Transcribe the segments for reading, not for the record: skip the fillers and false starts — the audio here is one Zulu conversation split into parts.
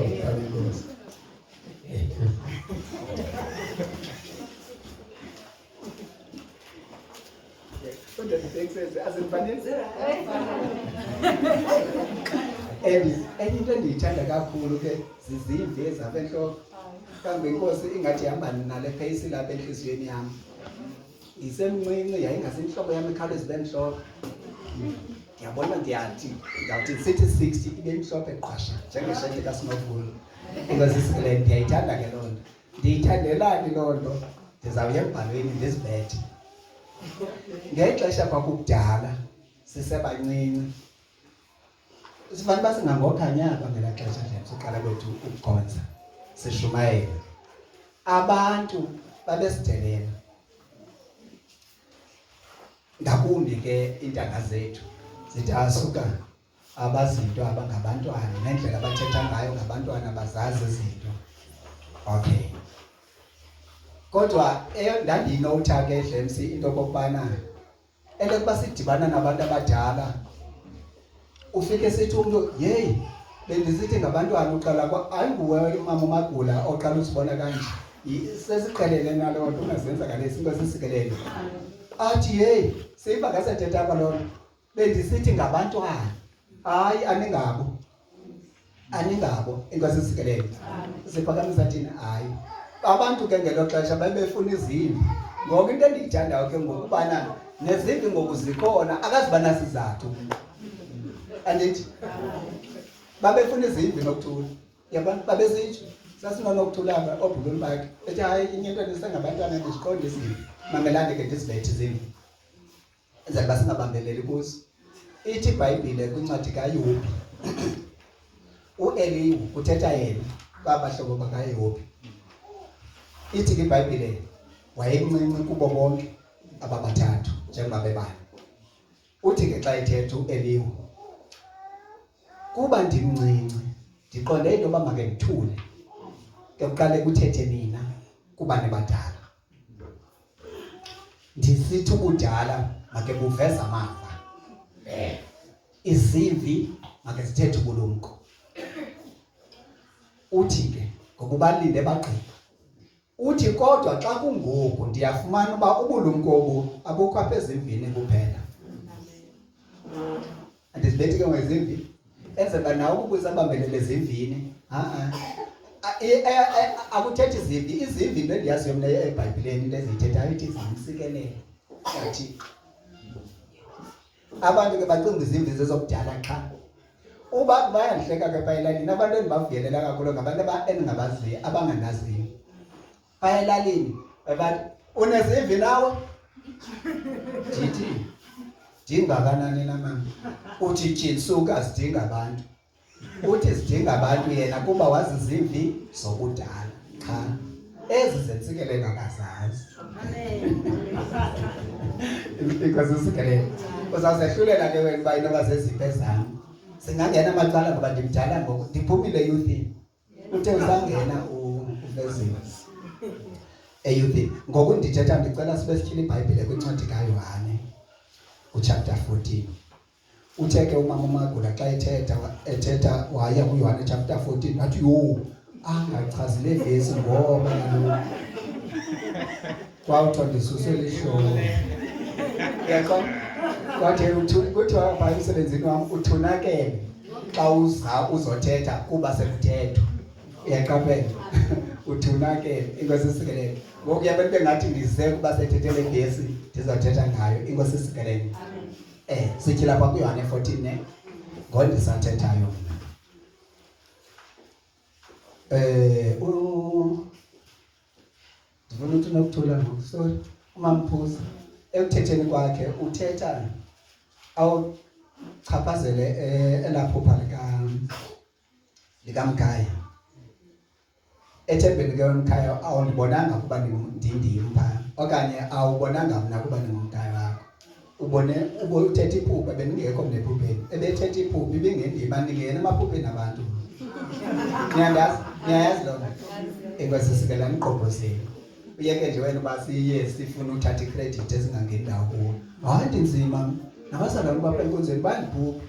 Enkosi. Enye into endiyithanda kakhulu ke zizimvi ezapha entloko. Kambe inkosi ingathi ihamba nale pheyisi lapha entliziyweni yam. Ndisemncinci yayingasentloko yam ikhawuleza ibe mhlophe. Ndiyabona ndiyawuthi sithi 60 ibe mhlophe qhasha njengesheti kaSinovulu. Ingazisikeleni ndiyayithanda ke loo nto. Ndiyithandelani loo nto? Ndizawuya embhalweni ndizibethe. Ngexesha kwakudala sisebancinci sifane uba singangokhanyaba ngelaa xesha nje siqala kwethu ukugonza sishumayela. Abantu babesidelela ngakumbi ke iintanga zethu zithi asuka abazinto abangabantwana nendlela abathetha ngayo ngabantwana bazazi izinto. Okay, kodwa ndandiyinotha ke Dlemsi into okokubana elokuba sidibana nabantu abadala ufike sithi umntu yeyi bendisithi ngabantwana uqala ayinguwe umama uMagula oqala usibona kanje sesiqhelele naloo nto ungazenza ngalesi into sisikelele. Athi yeyi seyiba ngasethetha kwa loo nto bendisithi ngabantwana hayi aningabo inkosi sisikelele. Siphakamisa thina hayi abantu ke ngelo xesha babefuna izimbi. Ngoku into endiyithandayo ke ngokubana nezimbi ngoku zikhona akazibana sizathu. Andithi babefuna izimbi nokuthula. Yabona babesitsho sasinonokuthula obhulweni bakhe ethi hayi inye into ndisengabantwana ndiziqonde izimbi mamelane ke ndizibethe izimbi enzela uba singabambeleli kuzo. Ithi iBhayibhile kwincwadi kaYobhi uElihu uthetha yena babahlobo bakaYobhi. Ithi ke iBhayibhile wayemncinci kubo bonke ababathathu njengoba bebani. Uthi ke xa ethetha uElihu, kuba ndimncinci ndiqonde into yoba make ndithule ke kuqale kuthethe nina kuba nibadala. Ndisithi ubudala make buveza amava, izimvi make zithethe ubulumko. Uthi ke ngokubalinde bagqiba uthi kodwa xa kungoku ndiyafumana uba ubulumko obu abukho apha ezimvini kuphela. Andizibethi ke ngezimvi enzela nawe ukubusabambelele ezimvini. Akuthethi izimvi. Izimvi into endiyaziyo mna eBhayibhileni into eziyithethayo ithi zimsikelele kaThixo. Abantu ke bacinga izimvi zezokudala qha. Uba bayandihleka ke bayelalini abantu endibavuyelela kakhulu ngabantu endingabaziyo abanganaziyo. Bayelalini bathi unezimvi nawe? Ndithi ndingakanani na mama? Uthi jinsuka zidinga abantu. Uthi zidinga abantu yena kuba wazi izimvi zobudala qha. Ezi zentsikelelo akazazi. Ikazisikelelo. Uzawuzehlulela ke wena uba inoba zezipho zam. Singangena amacala ngoba ndimdala ngoku ndiphumile youthini. Uthe usangena uveziwe eyouthini. Ngoku ndithetha ndicela sibe sityhile iBhayibhile kwincwadi kaYohane uchapter 14. Uthe ke umama uMagula xa ethetha waya kuYohane chapter 14 wathi yo angachazile vesi ngoba kaloku kwawuthi ndisusele ihloko. Yaqonda kwathi kuthiwa phaya emsebenzini wam uthunakele xa uzothetha kuba sekuthethwa. Uyaqaphela uthunakele inkosi isikelele. Ngoku yabantu bengathi ndize kuba sethethele ngesi ndizothetha ngayo inkosi isikelele. Sithi lapha kuYohane 14 ne ngondisathethayo ndifuna ukuthi nokuthula ngoku sorry uMamphuza ekuthetheni kwakhe uthetha awuchaphazele elaphupha likamkhaya. Ethembeni ke umkhaya awundibonanga kuba ndindim phaa okanye awubonanga mna kuba ndingumkhaya wakho. Uthetha iphupha bendingekho mna ephupheni. Ebethetha iphupha ibingendima ndingena emaphupheni abantu. Niyayazi loo nto? Inkosi isikelele niqobhozeni. Uyeke nje wena uba siye sifuna uthatha ikhredithi ezingangeni ndawo kuwo. Hayi ndinzima nabazalwane bapha enkonzweni bandiphupha.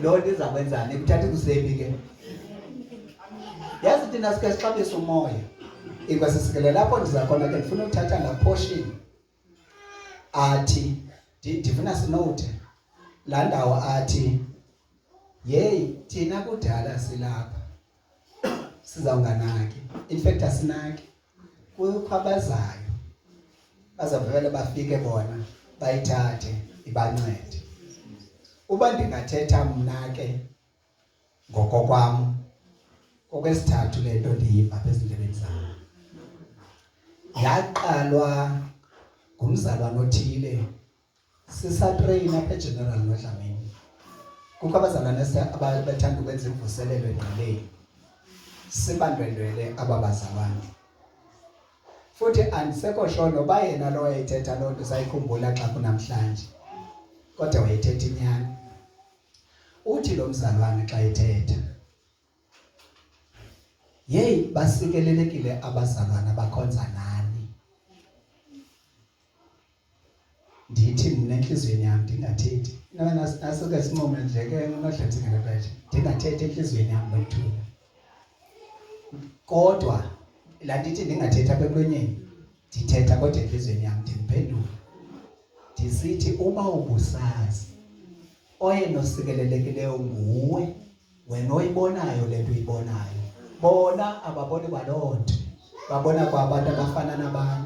Loo nto izawukwenzani? Kuthatha kusephi ke? nina sike sixabisa umoya. Inkwasisikele lapho ndiza khona ke ndifuna ukuthatha la portion athi ndifuna sinote la ndawo athi hey thina kudala silapha sizawunganaki in fact asinaki kwabazayo bazavele bafike bona bayithathe ibancede. Uba ndingathetha mna ke ngokokwam okwesithathu le nto ndiyiva apha ezindlebeni zam. Yaqalwa ngumzalwana othile sisatreyina apha eGeneral noDlamini. Kukho abazalwane abathanda ukwenza imvuselelo engqaleni sibandwendwele aba bazalwane. Futhi andisekho sure noba yena lo wayethetha loo nto sayikhumbula xa kunamhlanje, kodwa wayethetha inyani. Uthi lo mzalwane xa ethetha, yeyi basikelelekile abazalwane abakhonza nani. Ndithi mna enhliziyweni yam ndingathethi. Nasuke sinqume nje ke uNodlamini phesha ndingathethi enhliziyweni yam nokuthula. Kodwa la ndithi ndingathetha apha emlonyeni ndithetha kodwa enhliziyweni yam ndimphendula ndisithi uba ubusazi oyena osikelelekileyo nguwe, wena oyibonayo le nto uyibonayo. Bona ababoni kwaloo nto, babona kwabantu abafana nabanye.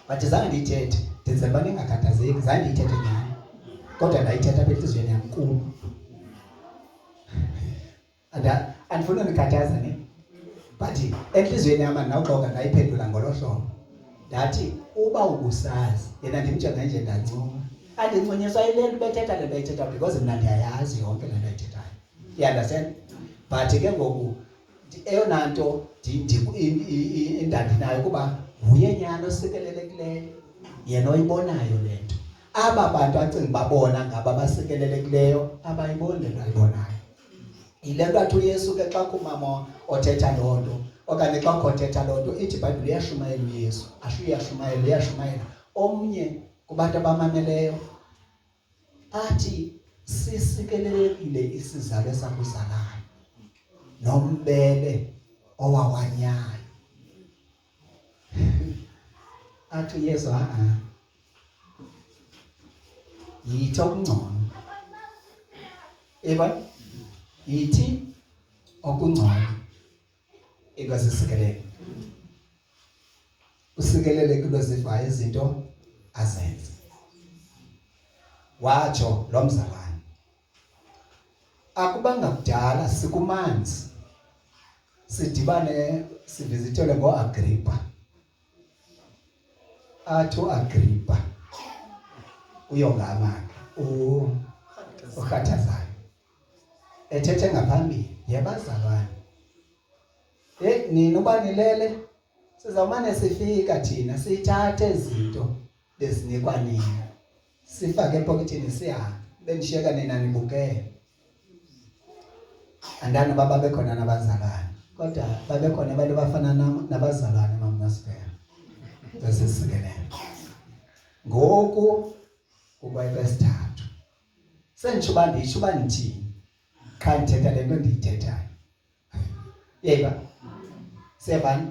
But zange ndiyithethe ndenzela uba ningakhathazeki, zange ndiyithethe nyhani kodwa ndayithetha apha enhliziyweni yam kubo. Andifuna unikhathaza ne, but enhliziyweni yam andinawuxoka ndayiphendula ngolo hlobo. Ndathi uba ubusazi, yena ndimjonge nje ndancuma. Andincunyiswa yile nto bethetha le bayithetha because mna ndiyayazi yonke le nto ayithethayo. You understand? But ke ngoku eyona nto indandinayo kuba nguye nyani osikelelekileyo, yena oyibonayo le nto. Aba bantu acinga babona ngaba basikelelekileyo abayiboni le nto ayibonayo. Yile nto athi uYesu ke xa kumama othetha loo nto okanye xa ukothetha loo nto ithi iBhayibhile uyashumayela uYesu, ashuyashumayela uyashumayela. Omnye kubantu abamameleyo athi sisikelelekile isizalo esakuzalayo nombele owawanyayo. Athi uYesu yithi okungcono. Eba yithi okungcono ikwasisikelele. Usikelelekile zivayo izinto azenze. Watsho lo mzalwane, akubanga kudala sikumanzi sidibane sivizithelwe ngoAgrippa. Athi uAgrippa uyongama ukhathazayo ethethe ngaphambili, yebazalwane nina uba nilele sizawumane sifika thina sithathe izinto bezinikwa nina sifake epokethini sihambe, bendishiyeka nina nibukele. Andani baba bekhona nabazalwane, kodwa babekhona abantu abafana nabazalwane maMasipera besisikelele. Ngoku kuba ibesithathu senditsho uba nditsho uba ndithini xa ndithetha le nto ndiyithethayo. Yeba siyabani?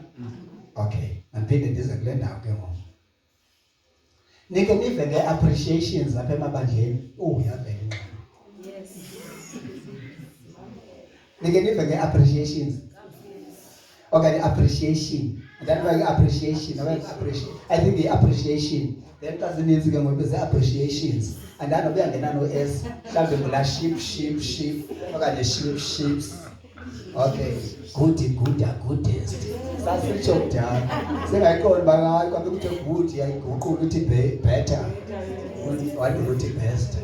Okay, mandiphinde ndize kule ndawo ke ngoku. Nike nive nge-appreciations apha emabandleni. Uyavela ingqondo. Yes. Nike nive nge-appreciations. Okay, appreciation. That's why appreciation. I think the appreciation. Then kazininzi ke ngoku ze-appreciations. And then uyangena no-S. Mhlawumbe ngula sheep. Okanye sheeps. Okay, goodest. Sasitsho kudala. Singayiqondi bangayi kwabe kuthiwa good yayiguqula uthi better. Wadi ukuthi best.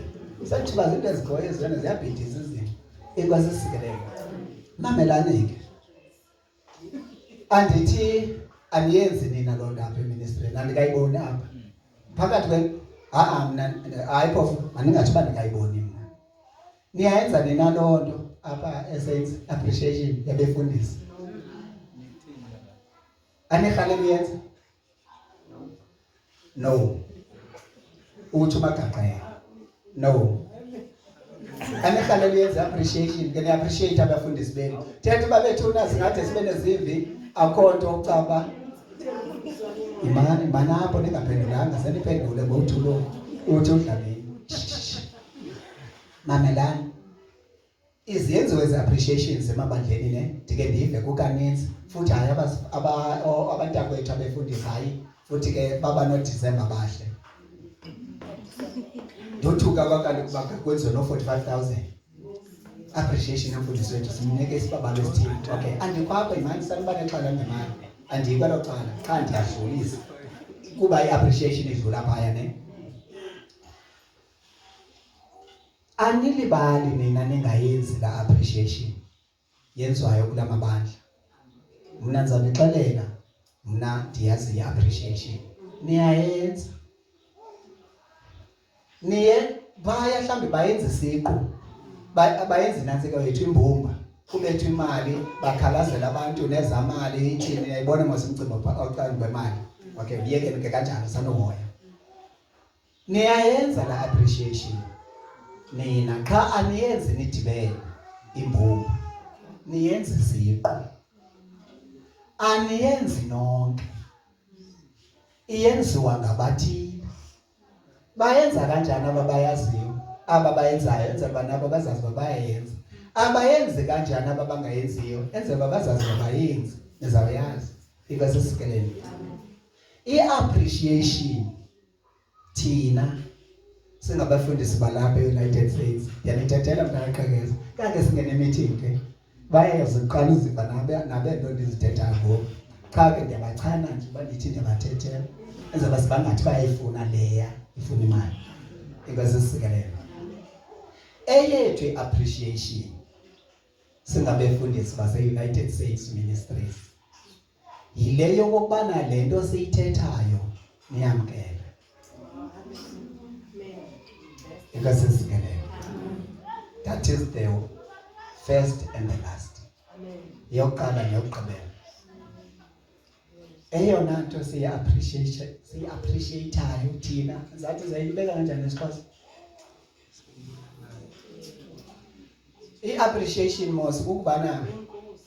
Sathi bazinto ezikhoyo ezona ziyabhidisa izinto. Ikwasisikelele. Mamelane ke. Andithi aniyenzi nina loo nto apha eministry, andikayiboni apha. Phakathi mna hayi phofu mandingathi uba ndingayiboni mna. Niyayenza nina loo nto apha esenze appreciation yabefundisi. Anirhale niyenza? No. Uthi umagaqela? No. Anehlale yenza appreciation ke appreciate abafundisi benu. Thethe babethuna singathi sibe nezivi akho nto ucaba. Imani manapho ningaphendulanga seniphendule ngothulo uthi udlamini. Mamelani. Izenzo ze appreciations emabandleni ne ndike ndive kukaninzi futhi hayi abantakwethu abefundisa hayi futhi ke baba no December bahle. Ndothuka kwakaloku bakhe kwenziwe no 45,000 appreciation yomfundisi wethu simnike isibabalo esithile. Okay, andikwapha imali sanibane xhala ngemali andikwa lo xhala xa ndiyadlulisa kuba i-appreciation idlula phaya ne. Anilibali nina ningayenzi la appreciation yenziwayo kula mabandla. Mna ndizanixelela mna ndiyazi i-appreciation niyayenza. Niye baya mhlambi bayenza isiqu bayenza inantsika yethu imbumba kubethu imali bakhalazela abantu nezamali ithini yayibona ngosimcimbi oqala kwemali. Okay, uyeke ke kanjalo sanohoya. Niyayenza la appreciation. Nina xa aniyenzi nidibele imbumba niyenza isiqu. Aniyenzi nonke. Iyenziwa ngabathile. Bayenza kanjani ababayaziyo ababayenzayo enza banabo bazazi babayenza. Abayenzi kanjani ababangayenziyo enza bazazi babayenzi nizawuyazi because isikeleni. I-appreciation thina singabafundisi balapha e-United States yanithathela mntaqhekeza kanti singene meeting ke bayayazi uqala uziva nabento ndizithetha ngoku qha ke ndiyabachana nje bandithi ndiyabathethela enza basibangathi bayayifuna leya ifuna imali because isikelelo eyethu i-appreciation singabefundisi base-United States Ministries yile yokubana le nto siyithethayo niyamkele because isikelelo. That is the first and the last. Yokuqala neyokugqibela. Eyona nto siya-appreciate-ayo thina zathi zayibeka kanjani isiXhosa? I-appreciation mos ukubana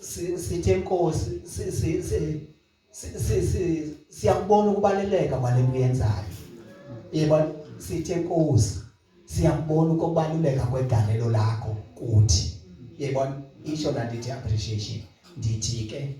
sithe enkosi siyakubona ukubaluleka kwale nto uyenzayo. Yebo sithe enkosi siyakubona ukubaluleka kwegalelo lakho kuthi. Yebo isho la ndithi appreciation ndithi ke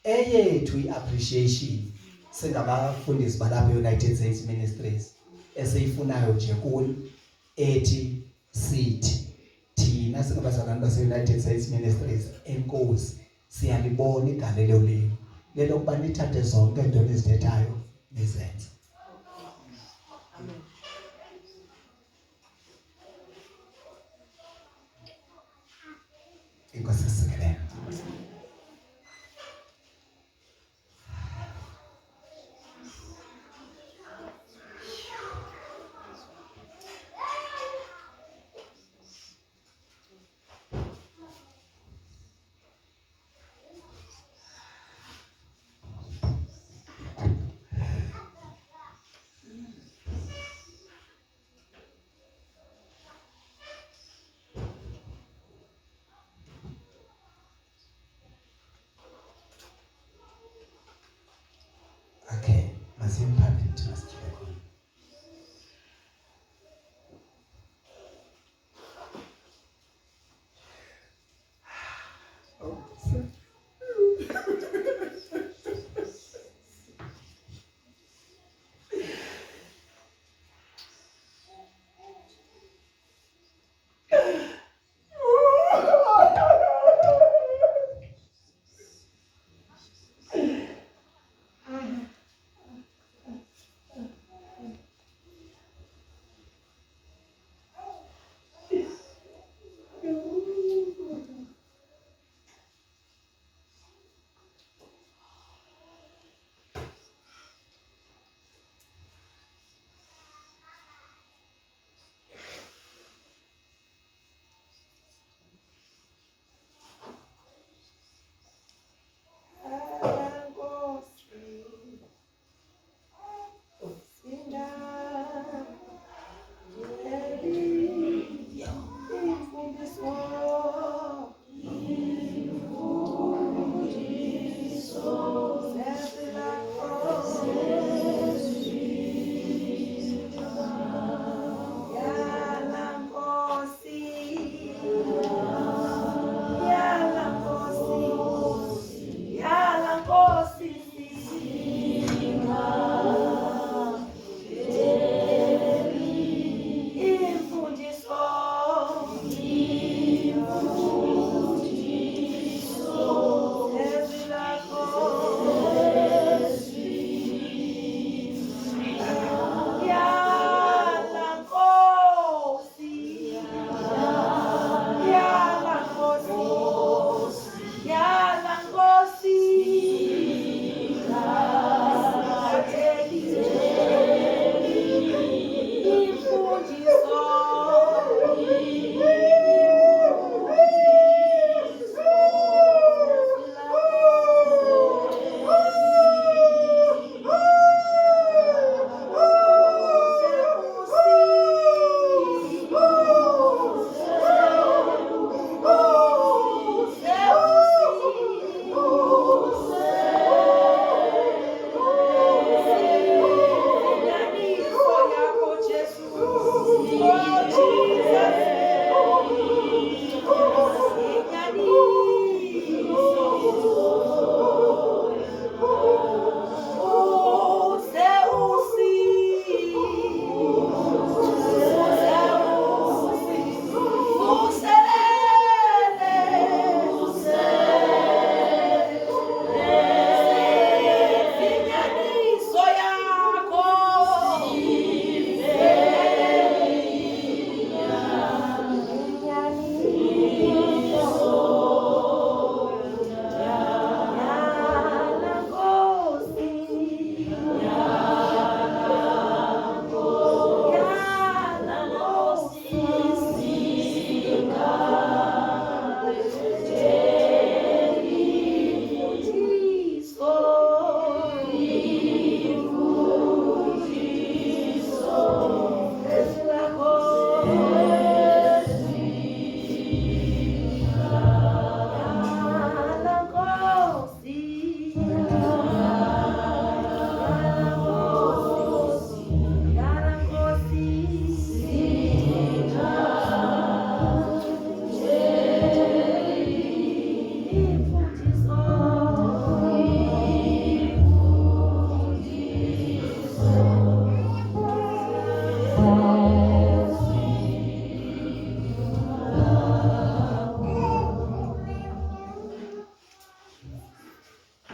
eyethu i-appreciation singabafundisi balapha e-United States Ministries esiyifunayo nje kuni ethi sithi thina singabazalwane base-United States Ministries enkosi siyalibona igalelo lenu lelokuba nithathe zonke into nizithethayo nizenze. Inkosi isikelelo.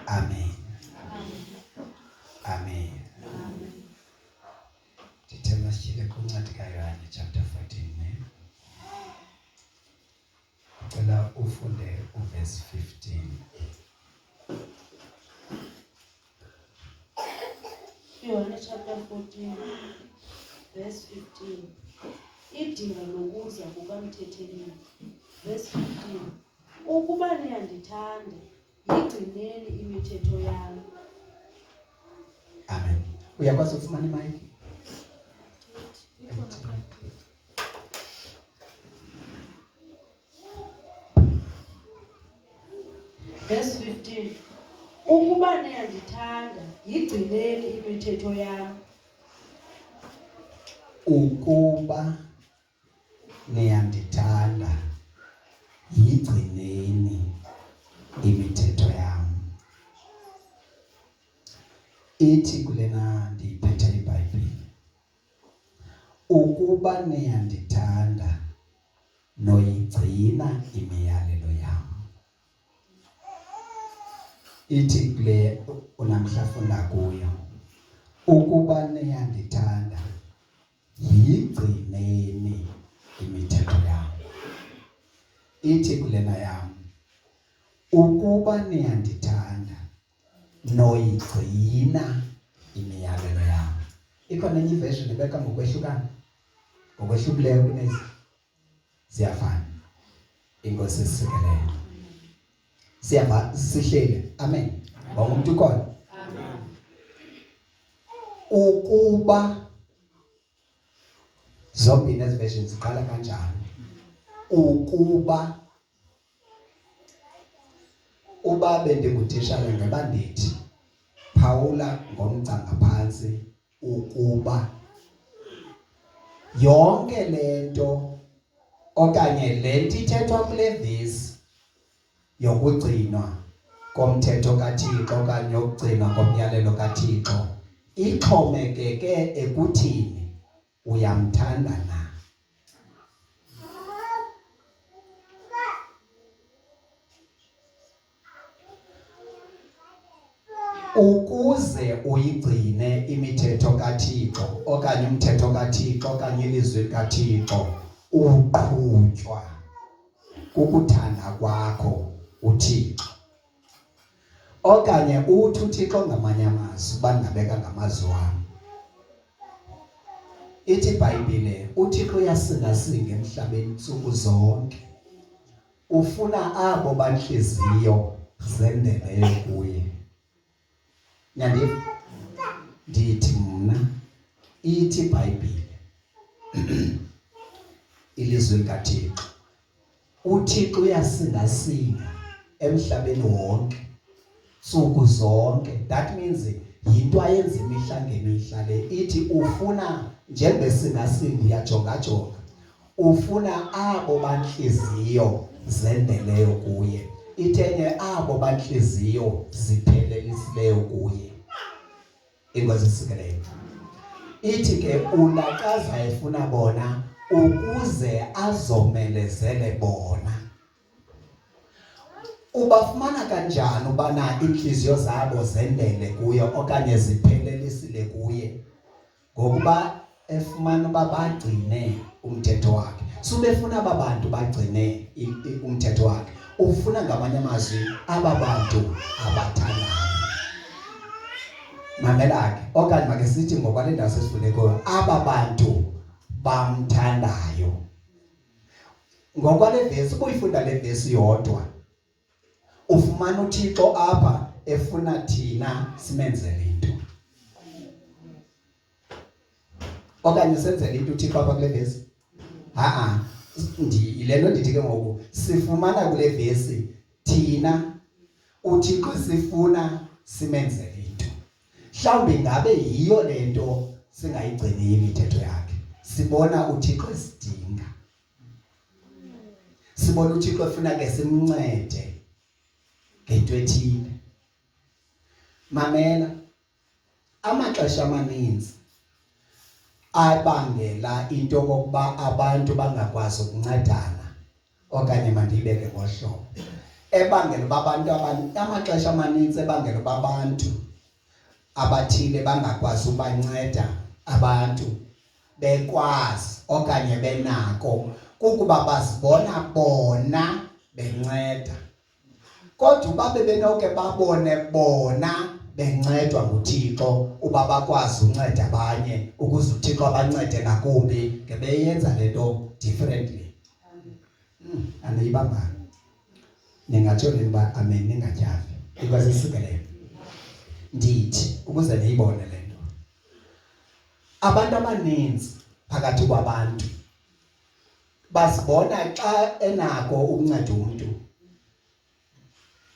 Amen. Amen. Ndithemba sitshile kuncwadi kaYohane chapter 14 ne. Cela ufunde uverse 15. Yohane chapter 14 verse 15. Idinga lokuza kukaMthetheleli. Verse 15. Ukuba niyandithanda, yigcineni imithetho yami. Amen. Uyakwazi ukufumana imayiki? Verse 15. Ukuba niyandithanda, yigcineni imithetho yami. Ukuba niyandithanda, yigcineni imithetho yami. Ithi kulena ndiyiphethe iBhayibhile. Ukuba niyandithanda, noyigcina imiyalelo yami. Ithi kule unamhla funda kuyo. Ukuba niyandithanda, yigcineni imithetho yami. Ithi kulena yami. Ukuba niyandithanda, noyigcina imiyalelo yami. Ikhona enye iversion ebeka ngokwehlukana. Ngokwehlukileyo kunezi. Siyafana. Inkosi isisikeleyo. Siyava sihlele. Amen. Wonke ukhona. Amen. Ukuba zombini ezi versions ziqala kanjani? Ukuba uba bendingutitshala ngebandithi phawula ngomgca ngaphansi ukuba yonke lento okanye lento ithethwa kule verse yokugcinwa komthetho kaThixo okanye yokugcinwa komyalelo kaThixo ixhomekeke ekuthini uyamthanda na. Ukuze uyigcine imithetho kaThixo okanye umthetho kaThixo okanye ilizwi kaThixo uqhutywa kukuthanda kwakho uThixo. Okanye uthi uThixo ngamanye amazwi bangabeka ngamazwi wami. Ithi iBhayibhile uThixo uyasingasinga emhlabeni insuku zonke. Ufuna abo banhliziyo zendeleyo kuye. Nyandiva ndithi mna ithi iBhayibhile ilizwi likaThixo. uThixo uyasingasinga emhlabeni wonke insuku zonke. That means yinto ayenza imihla ngemihla le. Ithi ufuna njengesingasinga uyajonga ufuna abo banhliziyo zendeleyo kuye. Ithenye abo banhliziyo ziphelelisileyo kuye. Inkosi isisikeleyo. Ithi ke ulakaza efuna bona ukuze azomelezele bona. Ubafumana kanjani ubana inhliziyo zabo zendele kuye okanye ziphelelisile kuye? Ngokuba efumana babagcine umthetho wakhe. Subefuna ababantu bagcine umthetho wakhe. Ufuna ngamanye amazwi ababantu abathandayo. Mamelake okanye make sithi ngokwale ndawo sesifunde kuyo ababantu bamthandayo. Ngokwale verse uyifunda le verse yodwa. Ufumana uThixo apha efuna thina simenzele into. Okanye senzele into uThixo apha kule verse. Lento ndithi ke ngoku sifumana kule verse thina uThixo sifuna simenzele into. Mhlawumbe ngabe yiyo lento singayigcini imithetho yakhe. Sibona uThixo esidinga. Sibona uThixo efuna ke simncede ngento ethile. Mamela amaxesha amaninzi abangela into kokuba abantu bangakwazi ukuncedana okanye mandibeke ngohlobo. ebangela babantu amaxesha amaninzi ebangela babantu abathile bangakwazi ubanceda abantu bekwazi okanye benako kukuba bazibona bona benceda. Kodwa babe benoke babone bona bencedwa nguThixo uba bakwazi unceda abanye ukuze uThixo abancede ngakumbi ngebeyenza lento differently. Aniyibamba. Ningatsho niba amen ningatyafi. Because isikelelo. Ndithi ukuze niyibone lento. Abantu abaninzi phakathi kwabantu bazibona xa enako ukunceda umuntu.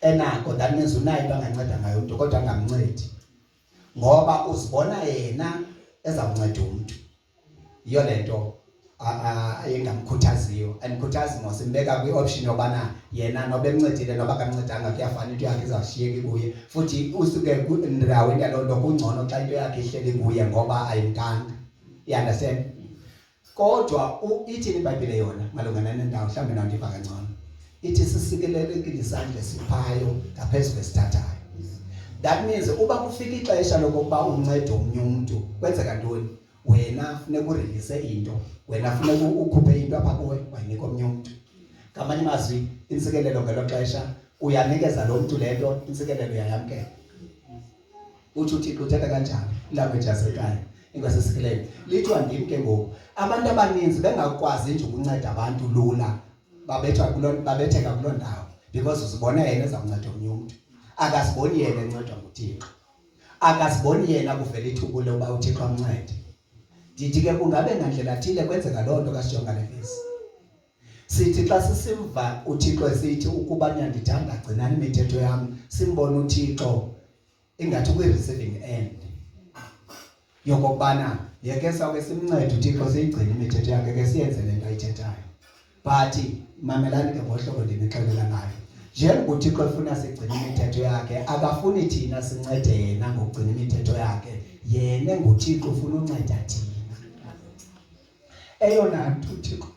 Enako that means unayo into anganceda ngayo umuntu kodwa angamncedi. Ngoba uzibona yena ezawunceda umuntu. Yiyo lento engamkhuthaziyo. Andikhuthazi ngosimbeka kwi-option yobana yena noba emncedile noba akamncedanga kuyafana into yakhe izawushiyeka kuye. Futhi usuke endaweni yaloo nto kungcono xa into yakhe ihleli kuye ngoba ayimkanga. You understand? Kodwa ithi iBhayibhile yona malunga nendawo mhlawumbe nawo ndiva kangcono. Ithi sisikelelekile isandla siphayo ngaphezu kwesithathayo. That means uba kufika ixesha lokuba uncede omnye umuntu kwenzeka ntoni? Wena funeka urelease into. Wena funeka ukhuphe into apha kuwe wayinika omnye umuntu. Ngamanye amazwi insikelelo ngelo xesha uyanikeza lo muntu lento insikelelo uyayamkela. Uthi uThixo uthetha kanjani? Language yasekhaya. Ingasikelelo. Lithiwa ndim ke ngoku. Abantu abaninzi bengakwazi nje ukunceda abantu lula. Babetheka kuloo ndawo because uzibona yena ezawunceda omnye umuntu. Akasiboni yena encedwa nguThixo. Akasiboni yena kuvela ithuba lokuba uThixo amncede. Ndithi ke kungabe ngandlela thile kwenzeka loo nto kasijonga le vesi. Sithi xa sisimva uThixo esithi ukuba niyandithanda gcinani imithetho yam, simbona uThixo ingathi kwi-receiving end yokokubana yeke sawuke simncede uThixo siyigcine imithetho yakhe ke siyenze le nto ayithethayo. But mamelani ke ngohlobo ndinixelela ngayo. Njengoba uThixo efuna sigcine imithetho yakhe, akafuni thina sincede yena ngokugcina imithetho yakhe. Yena nguThixo ufuna unceda thina. Eyona nto uThixo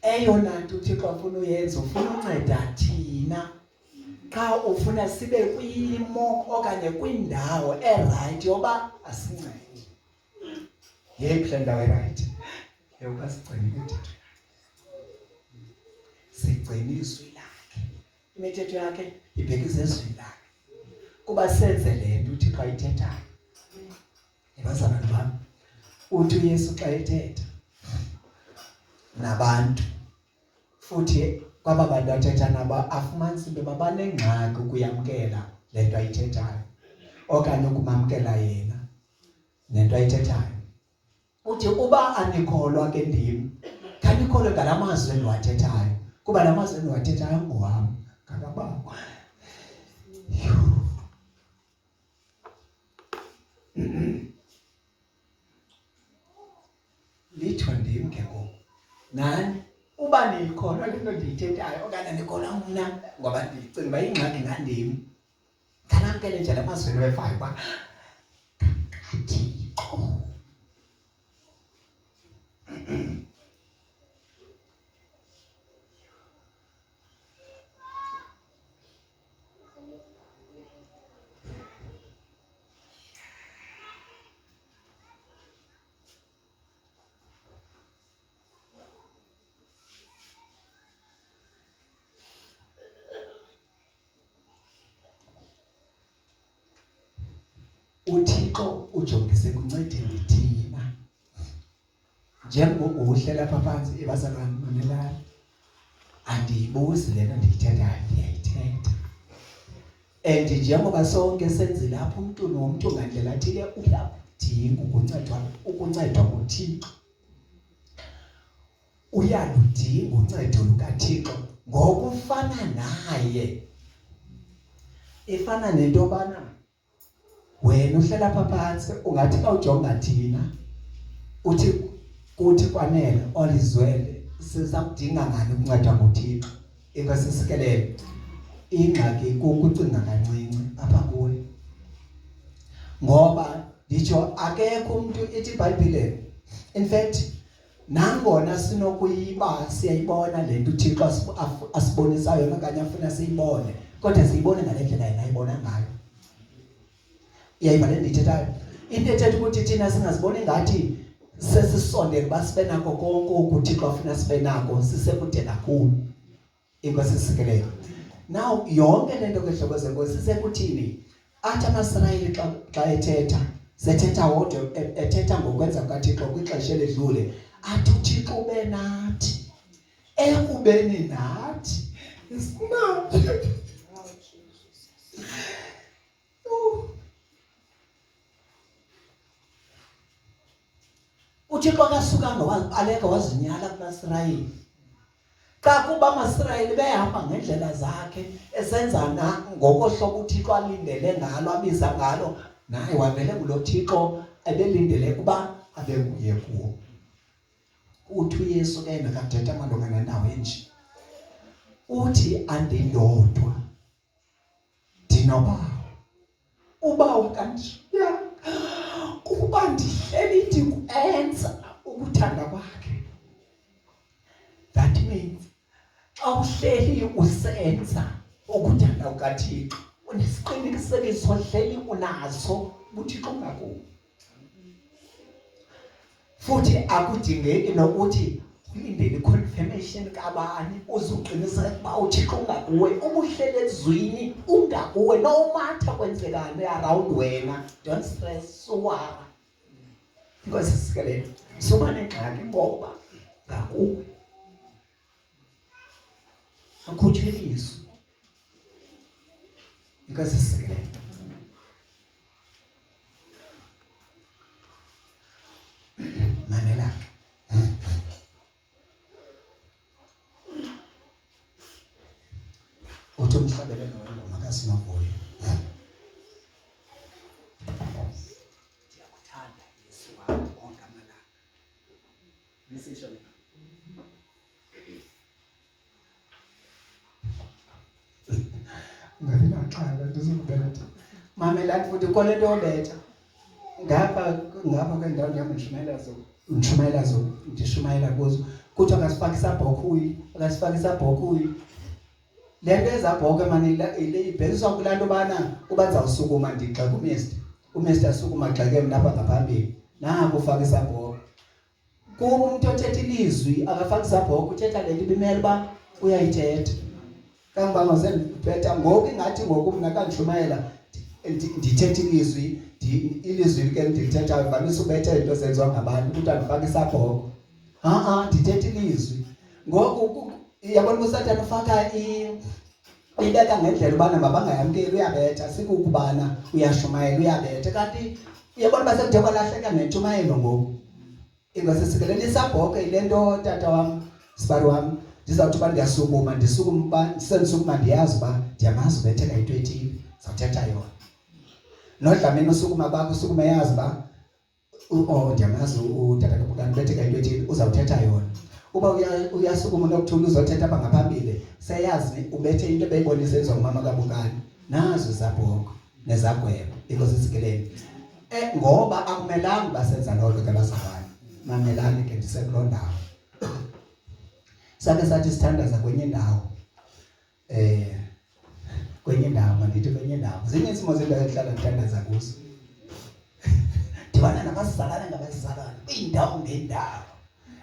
eyona nto uThixo afuna uyenza ufuna unceda thina. Xa ufuna sibe kwimo okanye kwindawo eright yoba asincede. Yeyiphi le ndawo eright? Yoba sigcine imithetho. Sigcine izwi lakhe. Imithetho yakhe ibhekise ezwini lakhe. Kuba senze le nto uThixo ayithethayo. Yabazalwane bami, uthi uYesu xa ethetha nabantu futhi kwaba bantu athetha nabo afumanise into babanengxaki ukuyamkela le nto ayithethayo okanye ukumamkela yena nento ayithethayo. Uthi uba anikholwa ke ndim, khanikholwe ngala mazwi endiwathethayo kuba la mazwi endiwathethayo ngowam ngakaBaba. Litho ndim ke ngoku nani uba nikholwa le nto ndiyithethayo okanye nikholwa mna ngoba ndicinga uba ingxaki ngandim, khanamkele nje la mazwi endiwevayo uba kaThixo. uThixo ujongise kuncedeni thina. Njengoba uhlela apha phansi ebazalwane mamelani. Andiyibuzi lena ndiyithethayo, ndiyayithetha. And njengoba sonke senzile apha umuntu nomuntu ngandlela thile uyakudinga ukuncedwa nguThixo. Uyaludinga uncedo lukaThixo ngokufana naye. Ifana nento yobana wena uhlela apha phansi ungathi xa ujonga thina uthi kuthi kwanele olizwele sizakudinga ngani ukuncedwa nguThixo. Ingasikelele ingxaki kukucinga kancinci apha kuwe ngoba nditsho akekho umuntu ithi iBhayibhile. In fact, nangona sinokuyiba siyayibona le nto uThixo asibonisa yona okanye afuna siyibone, kodwa siyibone ngale ndlela yena ayibona ngayo. Iyayiva le ndithethayo? Into ethetha ukuthi thina singaziboni ngathi sesisondele uba sibe nako konke uThixo afuna sibe nako, sisekude kakhulu. Inkosi isisikeleyo. Now yonke le nto ke hlobo zenkosi sisekuthini? Athi amaSirayeli xa ethetha, sethetha wodwa ethetha ngokwenza kukaThixo kwixesha eledlule. Athi uThixo ube nathi, ekubeni nathi isinathi. uThixo akasukanga wabaleka wazinyala kumaSirayeli. Kakuba amaSirayeli behamba ngendlela zakhe esenza ngokohlobo uThixo alindele ngalo, abiza ngalo, naye wavele kulo Thixo ebelindele kuba abe kuye kuwo. Uthi uYesu ke nakathetha malunga nendawo enje. Uthi andindodwa ndinobawo. Ubawo kanjani? Kuba ndihleli ndikwenza ukuthanda kwakhe. That means xa uhleli usenza ukuthanda kukaThixo, unesiqinisekiso hleli unaso uThixo ngakuwe. Futhi akudingeki nokuthi ulindele confirmation kabani uzuqiniseka ukuba uThixo ngakuwe. Ubuhlele ezwini ungakuwe, no matter kwenzekani around wena, don't stress, suwara. Inkosi isikelele, suba nengxaki ngoba ngakuwe. Akhutsheliswe. Inkosi isikelele. Mamela. Uthi umhlabele nowenza makasinovuyo. Ndiyakuthanda Yesu wami onke amalanga. Nisisho mina. Ngabinaxhala ndizobetha. Mamela futhi kole nto obetha. Ngapha kwendawo yami ndishumayela kuzo. Kuthi akasifaki isabhokhuli, akasifaki isabhokhuli. Le nto ezabhoke mani ibhekiswa kulaa nto bana uba ndizawusukuma ndigxeke umesti. Umesti asukuma gxeke mna apha ngaphambili. Naku ufaka isabhoke. Kum umntu othetha ilizwi akafaki isabhoke uthetha le nto ibimele uba uyayithetha. Kangoba mazendibetha ngoku ingathi ngoku mna kandishumayela ndithetha ilizwi. Ilizwi ke ndilithethayo vanisa ubetha into zenziwa ngabantu ukuthi andifake isabhoke. Ndithetha ilizwi. Ngoku yabona uSathane ufaka ibeka ngendlela ubana mabangayamkeli uyabetha, sikukubana uyashumayela uyabetha. Kanti uyabona basekuthe kwalahleka nentshumayelo ngoku. Ingosi isikelele isabhoke yile nto tata wam, sibari wam, ndizawuthi uba ndiyasukuma sendisukuma ndiyazi uba ndiyamazi ubetheka into ethile, zawuthetha yona. Nodlamini usukuma kwakho usukuma yazi uba ndiyamazi utata kabukani ubetheka into ethile, uzawuthetha yona. Uba uyasukuma nokuthula uzothetha apha ngaphambili, seyazi ubethe into ebeyibona isenziwa ngumama kabukani. Nazo izabhoke nezagweba. Inkosi isikelele. Ngoba akumelanga basenza loo nto ke bazalwane. Mamelani ke ndisekuloo ndawo. Sakhe sathi sithandaza kwenye ndawo. Kwenye ndawo, mandithi kwenye ndawo. Zinye izimo zendawo ehlala ndithandaza kuzo. Ndibana nabazalwane ngabazalwane kwiindawo ngeendawo.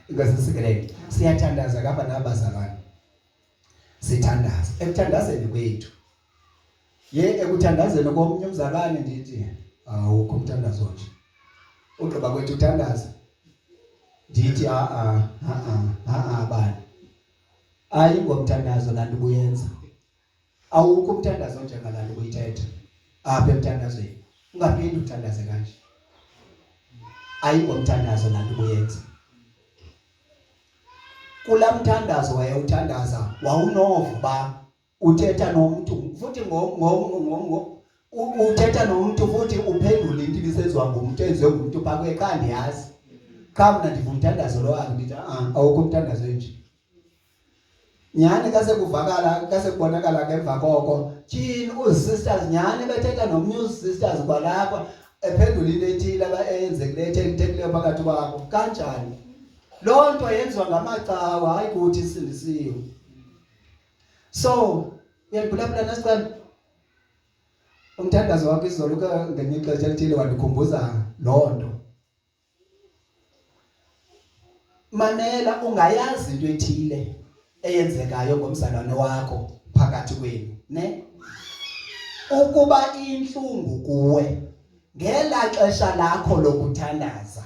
Inkosi isikelele. Siyathandaza kapha nabazalwane. Sithandaza. Ekuthandazeni kwethu. Ekuthandazeni komnye umzalwane ndithi awukho umthandazo nje. Ugqiba kwethu uthandaza. Ndithi bani. Ayingomthandazo laa nto ubuyenza. Awukho umthandazo njengalaa nto ubuyithetha. Apha emthandazweni. Ungaphindi uthandaze kanje. Ayingomthandazo laa nto ubuyenza. Kula mthandazo wayewuthandaza wawunova uba uthetha nomntu futhi uthetha nomntu futhi uphendule into ibisenziwa ngumntu enziwe ngumntu phakwe kandiyazi. Kamna ndivumthandazo lo wakhe ndithi awukho umthandazo nje. Nyani kase kubonakala ngemva koko tyhini uzisisters nyani bethetha nomnye uzisisters kwalapha ephendula into ethile eyenzekileyo phakathi kwakho kanjani lonto yenziwa ngamacawa hayi kuthi isindisiwe so uyabulabula nasicela umthandazo wakho izolo ngenye ixesha elithile wandikhumbuza lonto mamela ungayazi into ethile eyenzekayo ngomzalwane wakho phakathi kwenu ne ukuba inhlungu kuwe ngela xesha lakho lokuthandaza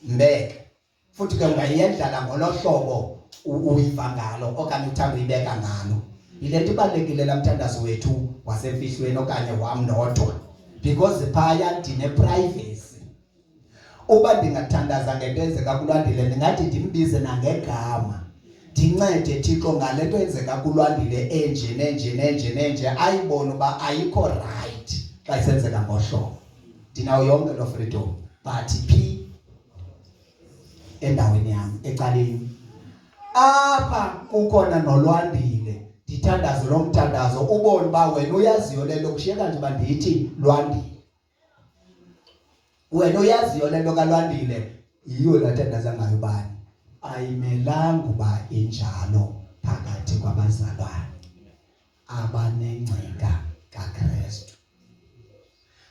mbeke futhi ke ungayendlala ngolohlobo uyiva ngalo okanye uthanda uyibeka ngalo ilento ibalekile lamthandazo wethu wasemfihlweni okanye wami ndodwa because phaya ndine privacy uba ndingathandaza ngento ezeka kulandile ndingathi ndimbize nangegama ndincede Thixo ngale nto ezeka kulandile enje ayibone uba ayikho right xa isenzeka ngohlobo ndinawo yonke lo freedom but phi endaweni yami ecaleni apha kukhona nolwandile ndithandaza lo mthandazo ubone uba wena uyaziyo lento kushiyeka nje bandithi lwandile wena uyaziyo lento kalwandile yiyo lathandaza ngayo bani ayimelanga uba injalo phakathi kwabazalwane abanengcinga kaKristu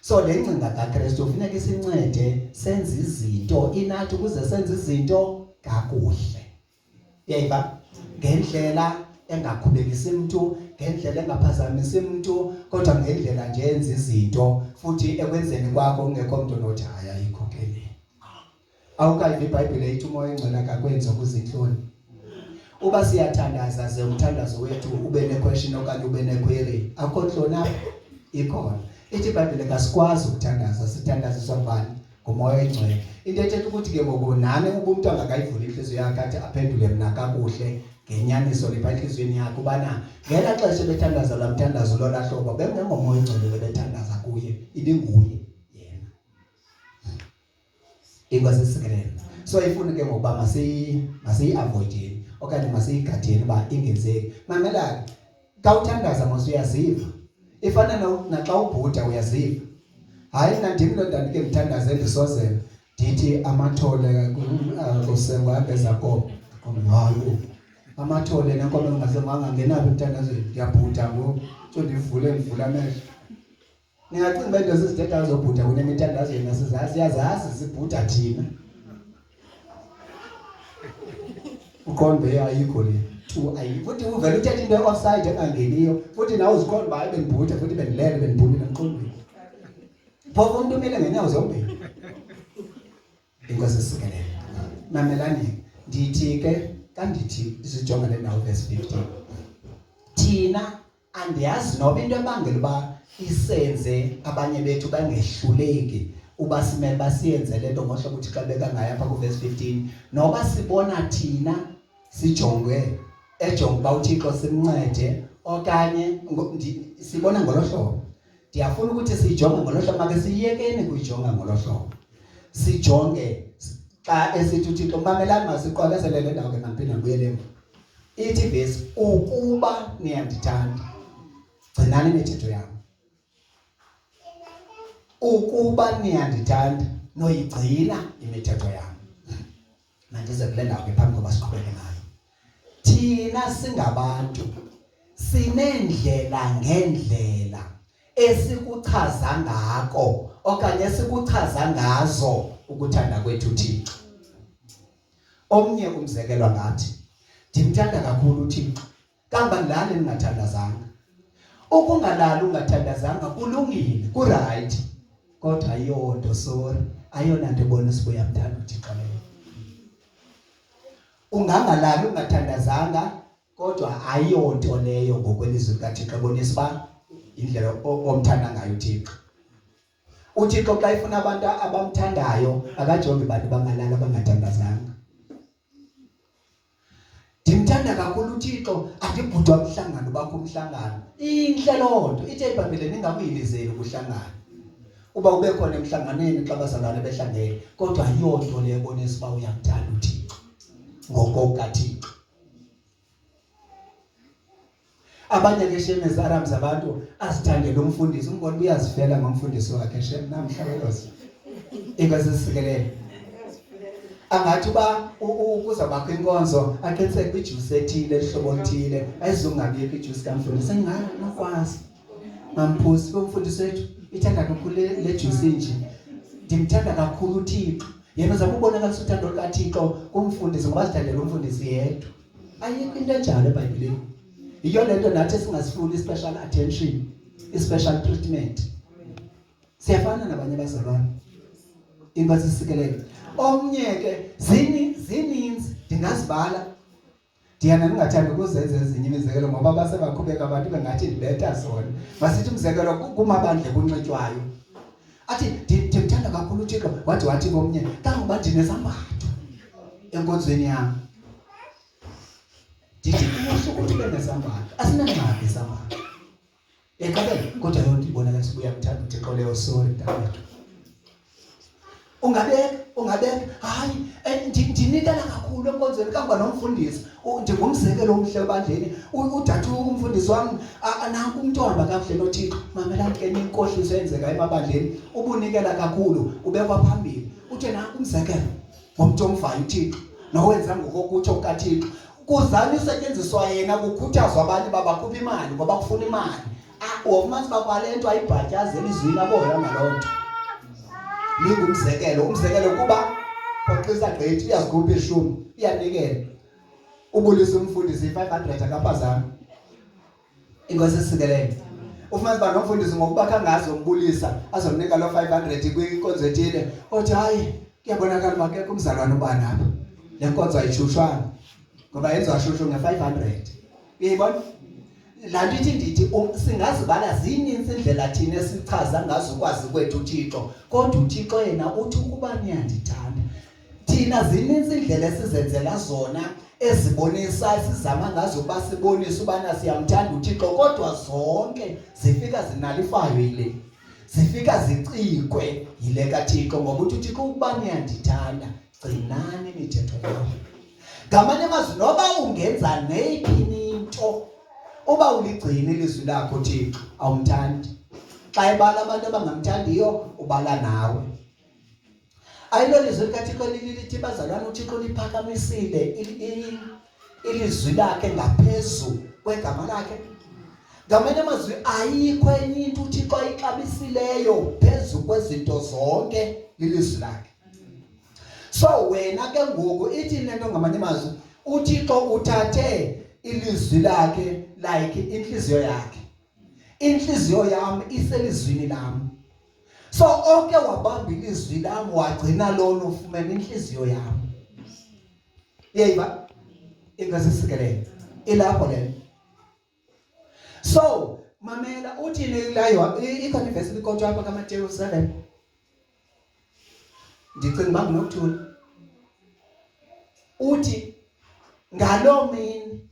so le ngcinga kaKristu kufuneka isincede senze izinto inathi ukuze senze izinto kakuhle yayiva ngendlela engakhubekisi umuntu ngendlela engaphazamisi umuntu kodwa ngendlela nje yenza izinto futhi ekwenzeni kwakho ungekho umuntu onothi hayi ayikhokheli awukayiva iBhayibheli ethi umoya engcwele akakwenza kuzinhloni uba siyathandaza ze umthandazo wethu ube nequestion okanye ube nequery akho nhlona ikhona ithi iBhayibheli kasikwazi ukuthandaza sithandaziswa ngubani ngomoya engcwele into ethetha ukuthi ke ngoku nami umuntu angakayivula inhliziyo yakhe athi aphendule mina kakuhle ngenyaniso lepha enhliziyweni yakhe ubana ngela xesha bethandaza lamthandazo lona hlobo bengengomoya engcwele bethandaza kuye ibinguye yena ingasisekelele so ifuna ke ngokuba masiyi-avoideni okanye masiyigadeni uba ingenzeki mamela xa uthandaza mos uyaziva ifana naxa ubhuda uyaziva hayi nandim lo ndandike ndithandaze ndisozela ndithi amathole kusengwa ngezakhobe hayi amathole nenkomo engasemanga ngenaphi emthandazweni ndiyabhuda ngoku so ndivula amehlo ningacinga uba into sizithetha zobhuda kunemithandazweni siyazazi sibhuda thina uqonde ayikho le tu ayikho futhi uvele uthetha into offside engangeniyo futhi nawe uzikhona uba hayi bendibhuda futhi bendilele bendiphumile emqondweni phofu umuntu umile ngenyawo zombini inkosi isikelele mamelani ndithi ke kandithi isijonga le ndawo verse 15 thina andiyazi noba into ebangela uba isenze abanye bethu bangehluleki uba simele basiyenze lento ngohlobo ukuthi xa beka ngayo apha kuverse 15 noba sibona thina sijongwe ejonga uba uThixo simncede okanye sibona ngolohlobo ndiyafuna ukuthi siyijonge ngolohlobo make siyiyekeni kuyijonga ngolohlobo sijonge xa esithi uThixo mamelani masiqwalasele le ndawo ke mampina ngibuyele ithi verse ukuba niyandithanda gcinani imithetho yami ukuba niyandithanda noyigcina imithetho yami mandize kule ndawo ke phambi koba siqhubeke ngayo thina singabantu sinendlela ngendlela esikuchaza ngako okanye esikuchaza ngazo ukuthanda kwethu Thixo omnye umzekelo ngathi ndimthanda kakhulu uThixo kamba ngilale ningathandazanga ukungalali ungathandazanga kulungile kuright kodwa ayonto sorry ayona nto ebonisa uba uyamthanda uThixo leyo ungangalali ungathandazanga kodwa ayonto leyo ngokwelizwi likaThixo ebonisa uba indlela omthanda ngayo uThixo uThixo xa ifuna abantu abamthandayo akajongi bantu bangalala abangathandazanga ndimthanda kakhulu uThixo andibhudwa umhlangano bakho umhlangano inhle lonto ithe iBhayibheli ningakuyilizeli ukuhlangana uba ube khona emhlanganweni xa bazalwane behlangene kodwa ayonto leyo ebonisa uba uyamthanda uThixo ngokokaThixo Abanye ke sheme zaRams abantu azithandela umfundisi, umbona uyazifela ngomfundisi wakhe sheme namhla welosi. Inkosi isikelele. Angathi ba kuzabakho inkonzo akhethe kwijuice ethile ehlobo lithile ayizongabiyeki ijuice kamfundisi ngakwazi mamphusi bomfundisi wethu ithanda kakhulu le juice nje ndimthanda kakhulu uThixo yena uzakubonakalisa uthando lukaThixo kumfundisi ngoba sithandela umfundisi yedwa ayikho into enjalo eBhayibhelini iyo lento nathi singasifuni i-special attention i-special treatment siyafana nabanye abazalwane inkosi isikelele. Omnye ke zininzi ndingazibala ndiyana ningathanda ukuzenza ezinye imizekelo ngoba basebaqhubeka abantu bengathi ndibetha zona masithi umzekelo kumabandla kunxitywayo athi ndimthanda kakhulu uThixo wathi komnye kangoba ndinesambatho enkonzweni yami ndithi kusho ukuthi benesambatho asinangxaki isambatho ekabe kodwa yonke ibonakala sibuya mthanda uThixo leyo sorry dadethu ungabeka hayi ndinikela kakhulu enkonzweni kangoba nomfundisi ndingumzekelo omhle ebandleni udathu umfundisi wami nanku umntomba kahle noThixo mamela ke inkohliso yenzeka emabandleni ubunikela kakhulu ubekwa phambili uthe nanku umzekelo ngomuntu omvayo uThixo nowenza ngokuthi okaThixo kuzani usetyenziswa yena kukhuthazwa abantu babakhupha imali ngoba kufuna imali wofumanisa bakwalento ayibhatyaze elizwini aboya ngalonto lingumzekelo kuba xoxisa gqithi uyazikhupha ishumi iyanikela ubulisa umfundisi 500 akaphazama inkosi isikelele ufumanisa ba nomfundisi ngokuba kangazo umbulisa azomnika lo 500 kwinkonzo ethile othi hayi kuyabonakala makeke umzalwane ubani apha le nkonzo ayishushwana ngoba yenziwa shushu nge500 uyayibona la nto ndithi singazibala zininzi indlela thina esichaza ngazo ukwazi kwethu uThixo kodwa uThixo yena uthi ukuba niyandithanda thina zininzi indlela esizenzela zona ezibonisa sizama ngazo kuba sibonise ubana siyamthanda uThixo kodwa zonke zifika zinalifayo yile zifika zicikwe yile kaThixo ngoba uThixo ukuba niyandithanda gcinani imithetho yakhe ngamanye amazwi noba ungenza neyiphi into uba uligcina ilizwi lakho uThixo awumthandi xa ebala abantu abangamthandiyo ubala nawe ayilo lizwi likaThixo lithi bazalwane uThixo liphakamisile ilizwi lakhe ngaphezulu kwegama lakhe ngamanye amazwi ayikho enye into uThixo ayixabisileyo phezulu kwezinto zonke ilizwi lakhe so wena ke ngoku ithi lento ngamanye amazwi uThixo uthathe ilizwi lakhe like inhliziyo yami iselizwini lami so oke wabamba ilizwi lami wagcina lona ufumene inhliziyo yami yeyiba ingasisikele ilapho le so mamela uthi layo ikhona ivesi likotshwa apha kaMateyu 7 ndicinga uba nginokuthula uthi ngaloo mini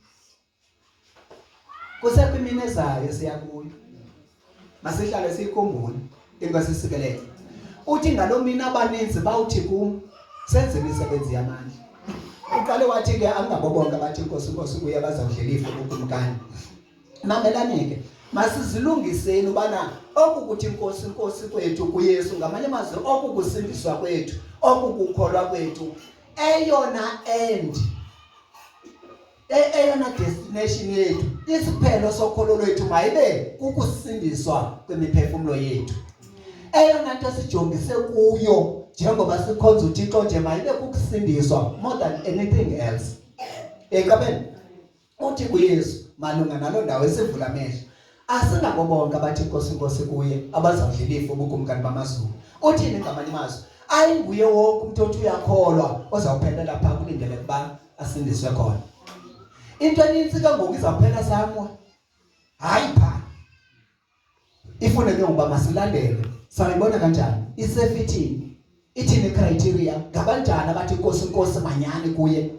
kusekho imini ezayo siyakuyo masihlale sikhumbule ingasisikele uthi ngaloo mini abaninzi bawuthi kum senze imisebenzi yamandla uqale wathi ke angabo bonke abathi inkosi kuye abazawudlela ifu kukumkani mamelani ke masizilungiseni ubana okukuthi inkosi kwethu kuYesu ngamanye amazwi okukusindiswa kwethu okukukholwa kwethu eyona end eyona destination yethu isiphelo sokholo lwethu mayibe kukusindiswa kwemiphefumulo yethu eyona nto sijongise kuyo njengoba sikhonza uThixo nje mayibe kukusindiswa more than anything else ekabeni uthi kuYesu malunga nalo ndawo esivula amehlo asingabo bonke abathi inkosi kuye abazawudlela ifu bukumkani bamazulu uthini ngamanye amazwi ayinguye wonke umuntu othi uyakholwa ozawuphelela phaa kulindele kuba asindiswe khona into eninzi kangoku izawuphela samwa hayi phaa ifune ke ngoba masilandele sayibona kanjani isefithini ithini criteria ngabanjani abathi inkosi manyani kuye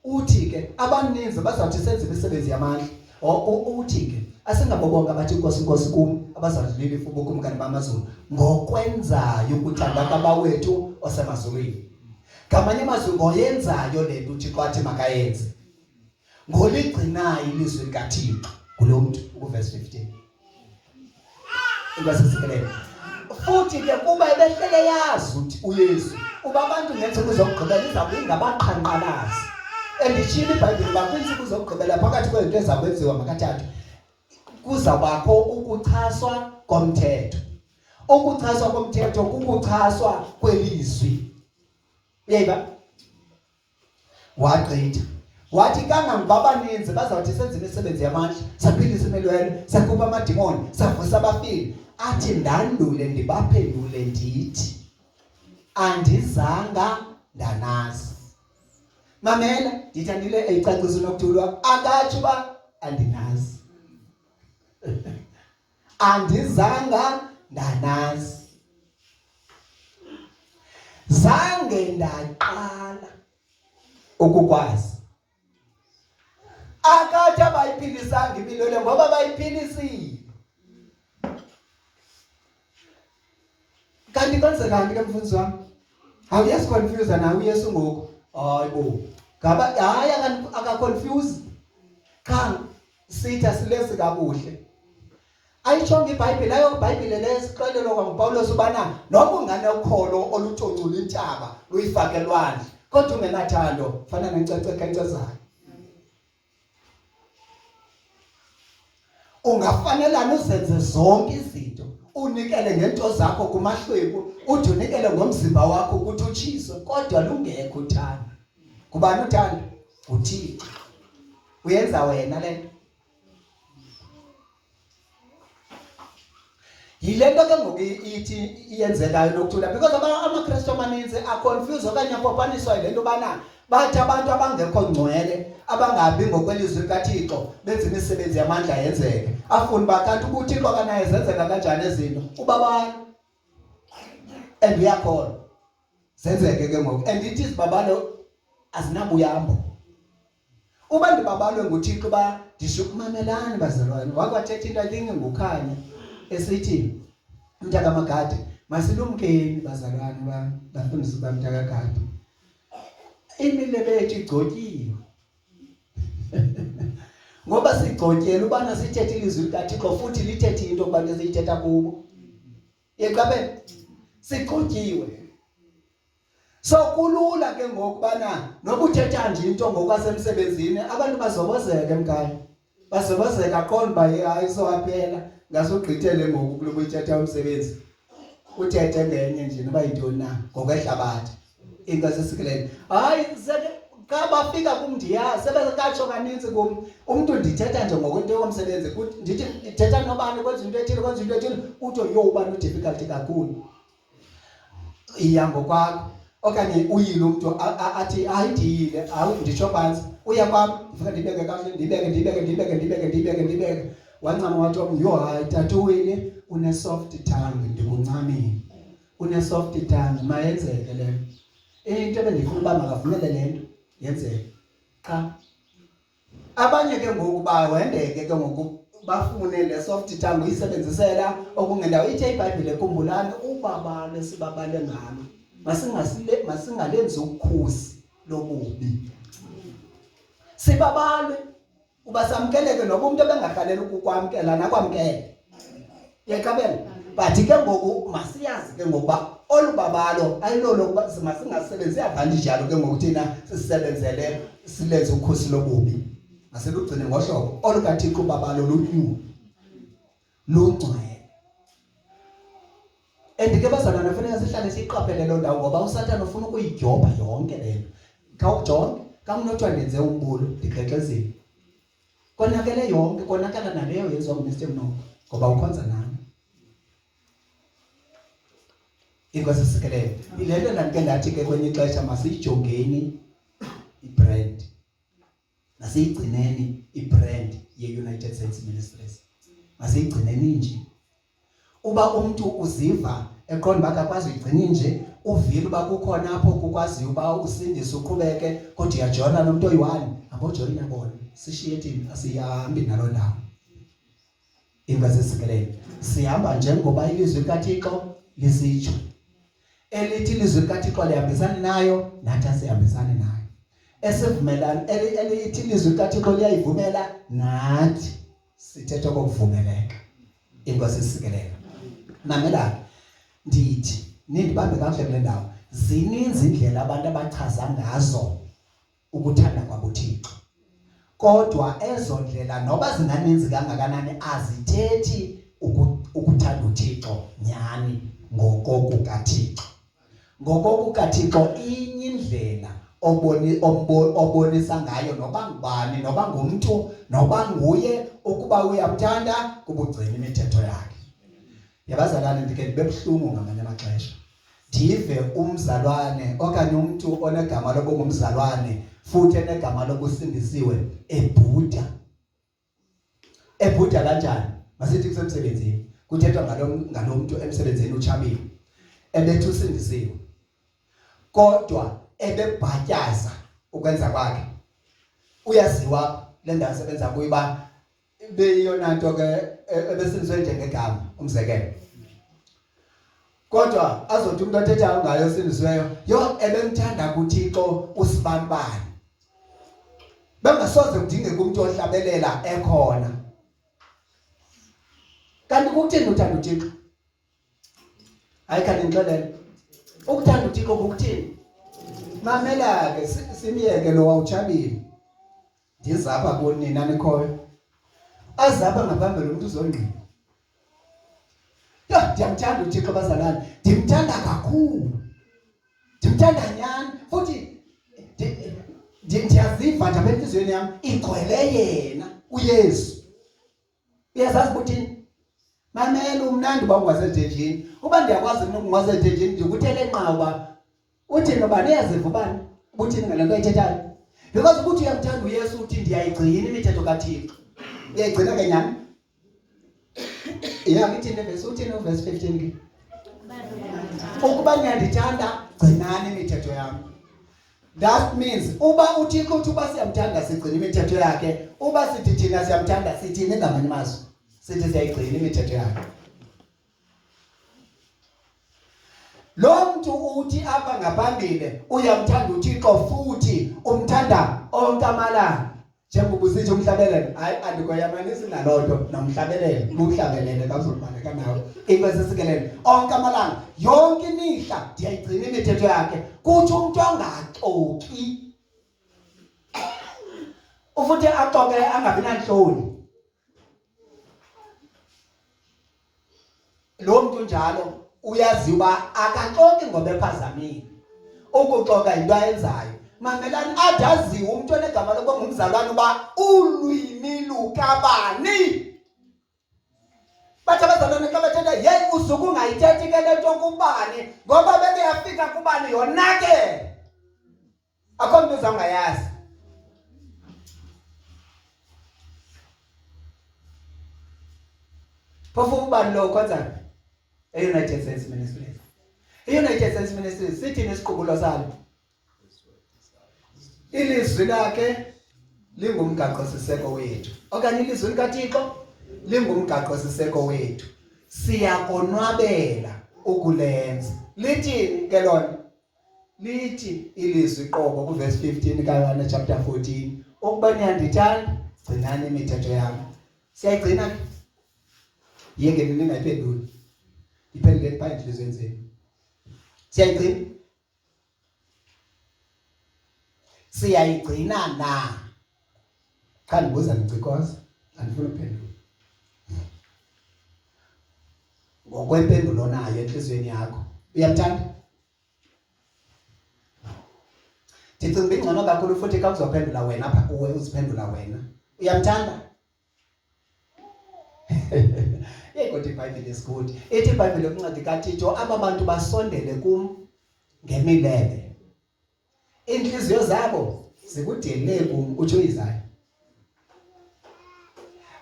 uthi ke abaninzi bazawuthi senze imisebenzi yamandla uthi ke asingabo bonke abathi inkosi kum abazawudlela ifu bukumkani bamazulu ngokwenzayo ukuthanda kabawethu osemazulwini ngamanye amazwi ngoyenzayo le nto uThixo athi makayenze ngoligcinayo ilizwi likaThixo kulo muntu uverse 15 inkwasisikelele futhi ke kuba ebehlele yazi ukuthi uYesu uba abantu ngensuku zokugqibela izawube ingabaqhanqalazi endishilo iBhayibheli bakwinsuku zokugqibela phakathi kwezinto ezakwenziwa makathathu kuzawubakho ukuchaswa komthetho. Ukuchaswa komthetho kukuchaswa kwelizwi. Yeba waqitha wathi kangangoba abaninzi bazawuthi senze imisebenzi yamandla saphilisa imelweni sakhupha amadimoni savusa abafile athi ndandule ndibaphendule ndithi andizanga ndanazi. Mamela ndithi andile ecacisa nokuthulwa akatsho ba andinazi. Andizanga ndanazi. Zange ndaqala ukukwazi. Akathi abayiphilisanga impilo le ngoba bayiphilisile. Kanti kwenzekani ke mfundisi wami? Awuyasiconfuse na uYesu ngoku? Hayibo. Ngaba hayi akaconfuse. Kha sitha silesi kabuhle. Ayitshonga iBhayibheli ayo iBhayibheli lesixelelo kwaPawulos ubana noma ungane ukholo oluthongcula intaba luyifake elwandle kodwa ungenathando fana nenceceka encezayo. Ungafanelana uzenze zonke izinto unikele ngento zakho kumahlwegu uthi unikele ngomzimba wakho ukuthi utshiswe kodwa lungekho uthando. Kubani uthando? UThixo. Uyenza wena lento. Yilento ke ngoku ithi iyenzekayo lokuthula because amaKristu amaninzi aconfuse okanye apopaniswa yilento bana bathi abantu abangekho ngcwele abangabi ngokwelizwi likaThixo benza imisebenzi yamandla yenzeke afuni bakanti uThixo kanaye zenzeka kanjani izinto ubabalo and uyakholwa zenzeke ke ngoku and it is babalo azinabuyambo uba ndibabalwe nguThixo ba ndishukumamelani bazalwane wakwathetha into ayinge ngukhanya esithi umntaka magade masilumkeni bazalwane bafundisi bamntaka gade imile bethu igcotyiwe ngoba sigcotyela ubana sithethe ilizwi likaThixo futhi lithethe into obana siyithetha kubo yeqabe sigcotyiwe so kulula ke ngokubana nokuthetha nje into ngokwasemsebenzini abantu bazobozeka emkhaya bazobozeka qonda bayi sowaphela ngasogqithele ngoku kulo kuyithetha umsebenzi uthethe ngenye nje noba yintoni na ngokwehlabathi ingasisikelele hayi ka bafika kumndiya sebekatsho kaninzi kum umuntu ndithetha nje ngokwento yomsebenzi ndithi ithetha nobani kwenza into ethile kwenza into ethile uthi yo ubani udifficult kakhulu iya ngokwakho okanye uyile umuntu athi ayidile awu nditsho phansi uya kwami ufika ndibeke kahle ndibeke wancama wathi yo hayi tatu Willie une soft tongue ndikuncamile une soft tongue mayenzeke le into ebendifuna uba makavumele lento yenzeke cha abanye ke ngoku bawendeke ke ngoku bafune le soft tongue uyisebenzisela okungendawo ithi iBhayibheli ekhumbulani ubabalo sibabale ngalo masingalenzi ukukhusi lobubi sibabalwe ubasamkeleke noba umuntu ebengafanele ukukwamkela nakwamkele yekabela but ke ngoku masiyazi ke ngokuba olubabalo ayilolo ukuba masingasebenzi advantage yalo ke ngoku thina sisebenzele silenze ukukhusi lobubi maselugcine ngohlobo olukaThixo ubabalo lunyulu lungcwele endike bazalwana kufanele sihlale siqaphele lo ndawo ngoba uSathane ufuna ukuyijobha yonke lento khawujonge kamnothiwa ndenze umbulo ndiqheqezile konakele yonke konakala naleyo yenziwa nguMr Mnoko ngoba ukhonza nami inkwasisikelele ilento ndike ndathi ke kwenye ixesha masiyijongeni ibrand masiyigcineni ibrand ye-United Saints Ministries masiyigcineni nje uba umuntu uziva eqonda bakakwazi uyigcina nje uvile uba kukhona apho kukwazi uba usindise uqhubeke kodwa uyajona nomuntu oyi-1 abojona bona sishiye thina asihambi nalo ndawo inkwasisikelele sihamba njengoba ilizwi likaThixo lisitsho elithi ilizwi likaThixo lihambisana nayo nathi asihambisane nayo esivumelana elithi ilizwi likaThixo liyayivumela nathi sithetha kokuvumeleka inkosi isikelela mamela ndithi nindibambe kahle kule ndawo zininzi indlela abantu abachaza ngazo ukuthanda kwabuThixo kodwa ezo ndlela noba zinganinzi kangakanani azithethi ukuthanda uThixo nyani ngokokukaThixo inye indlela obonisa ngayo noba ngubani noba ngumuntu noba nguye ukuba uyamthanda kubugcina imithetho yakhe yabazalwane ndike ndibe buhlungu ngamanye amaxesha ndive umzalwane okanye umuntu onegama lokungumzalwane futhi enegama lokusindisiwe ebhuda kanjani masithi kusemsebenzini kuthethwa ngalo muntu emsebenzini uChabile ebethi usindisiwe kodwa ebebhatyaza ukwenza kwakhe uyaziwa le ndawo sebenza kuyo ba beyiyona nto ke ebesindiswe njengegama umzekelo kodwa azothi umuntu othethayo ngayo osindisiweyo yo ebemthanda kuThixo usibanibani bengasoze kudingeke umuntu ohlabelela ekhona kanti kukuthini uthanda uThixo ayikho ngixolele ukuthanda uThixo kukuthini mamela ke simiyeke lo wawuChabile ndizapha kunina nikhoyo azapha ngaphambili umuntu uzongqina ya ndiyamthanda uThixo bazalwane ndimthanda kakhulu ndimthanda nyani futhi ndiyaziva nje enhliziyweni yami igcwele yena uYesu uyazazi ukuthi mamela umnandi bangwasedejini uba ndiyakwazi ukungwasedejini ndikuthele enqaba uthi noba niyaziva ubani ubuthini ngale nto ayithethayo because ukuthi uyamthanda uYesu uthi ndiyayigcina imithetho kaThixo uyayigcina ke nyani yakithi nevesi uthini uverse 15 ke ukuba niyandithanda gcinani imithetho yami that means uba uThixo uthi uba siyamthanda sigcina imithetho yakhe uba sithi thina siyamthanda sithini ngamanye amazwi sithi siyayigcina imithetho yakhe lo muntu uthi apha ngaphambili uyamthanda uThixo futhi umthanda onke amalanga njengoba usithi umhlabelele hayi andikoyamanisi nalonto nomhlabelele uhlabelele kazobaleka nawe inkosi isikelele onke amalanga yonke imihla ndiyayigcina imithetho yakhe kuthi umuntu ongaxoki ufuthi axoke angabi nanhloni lo muntu njalo uyaziwa akaxoki ngoba ephazamile ukuxoka into ayenzayo mamelani adaziwe umuntu onegama lokuba ngumzalwane uba ulwimi lukabani bathi abazalwane xa bethetha yeyi usuke ungayithethi ke le nto kubani ngoba beke yafika kubani yona ke akho mntu uzawungayazi phofu ubani lo kwenza e-United States Ministries i-United States Ministries sithini isiqubulo salo ilizwi lakhe lingumgaqo siseko wethu okanye ilizwi likaThixo lingumgaqo siseko wethu siyakonwabela ukulenza lithini ke lona lithi ilizwi qobo kuverse 15 kaYohane chapter 14 ukuba niyandithanda gcinani imithetho yami siyayigcina yeke ningayiphenduli iphenduleni phandle enhlizweni zenu siyayigcina na cha ndibuza ngicikoza andifuna ukuphendula ngokwempendulo nayo enhlizweni yakho uyamthanda ndicinga ingcono kakhulu futhi xa uzophendula wena apha kuwe uziphendula wena uyamthanda kodwa iBhayibhile is good ithi iBhayibhile ukunceda kaThixo aba bantu basondele kum ngemilele inhliziyo zabo zikudelele kum utsho izayo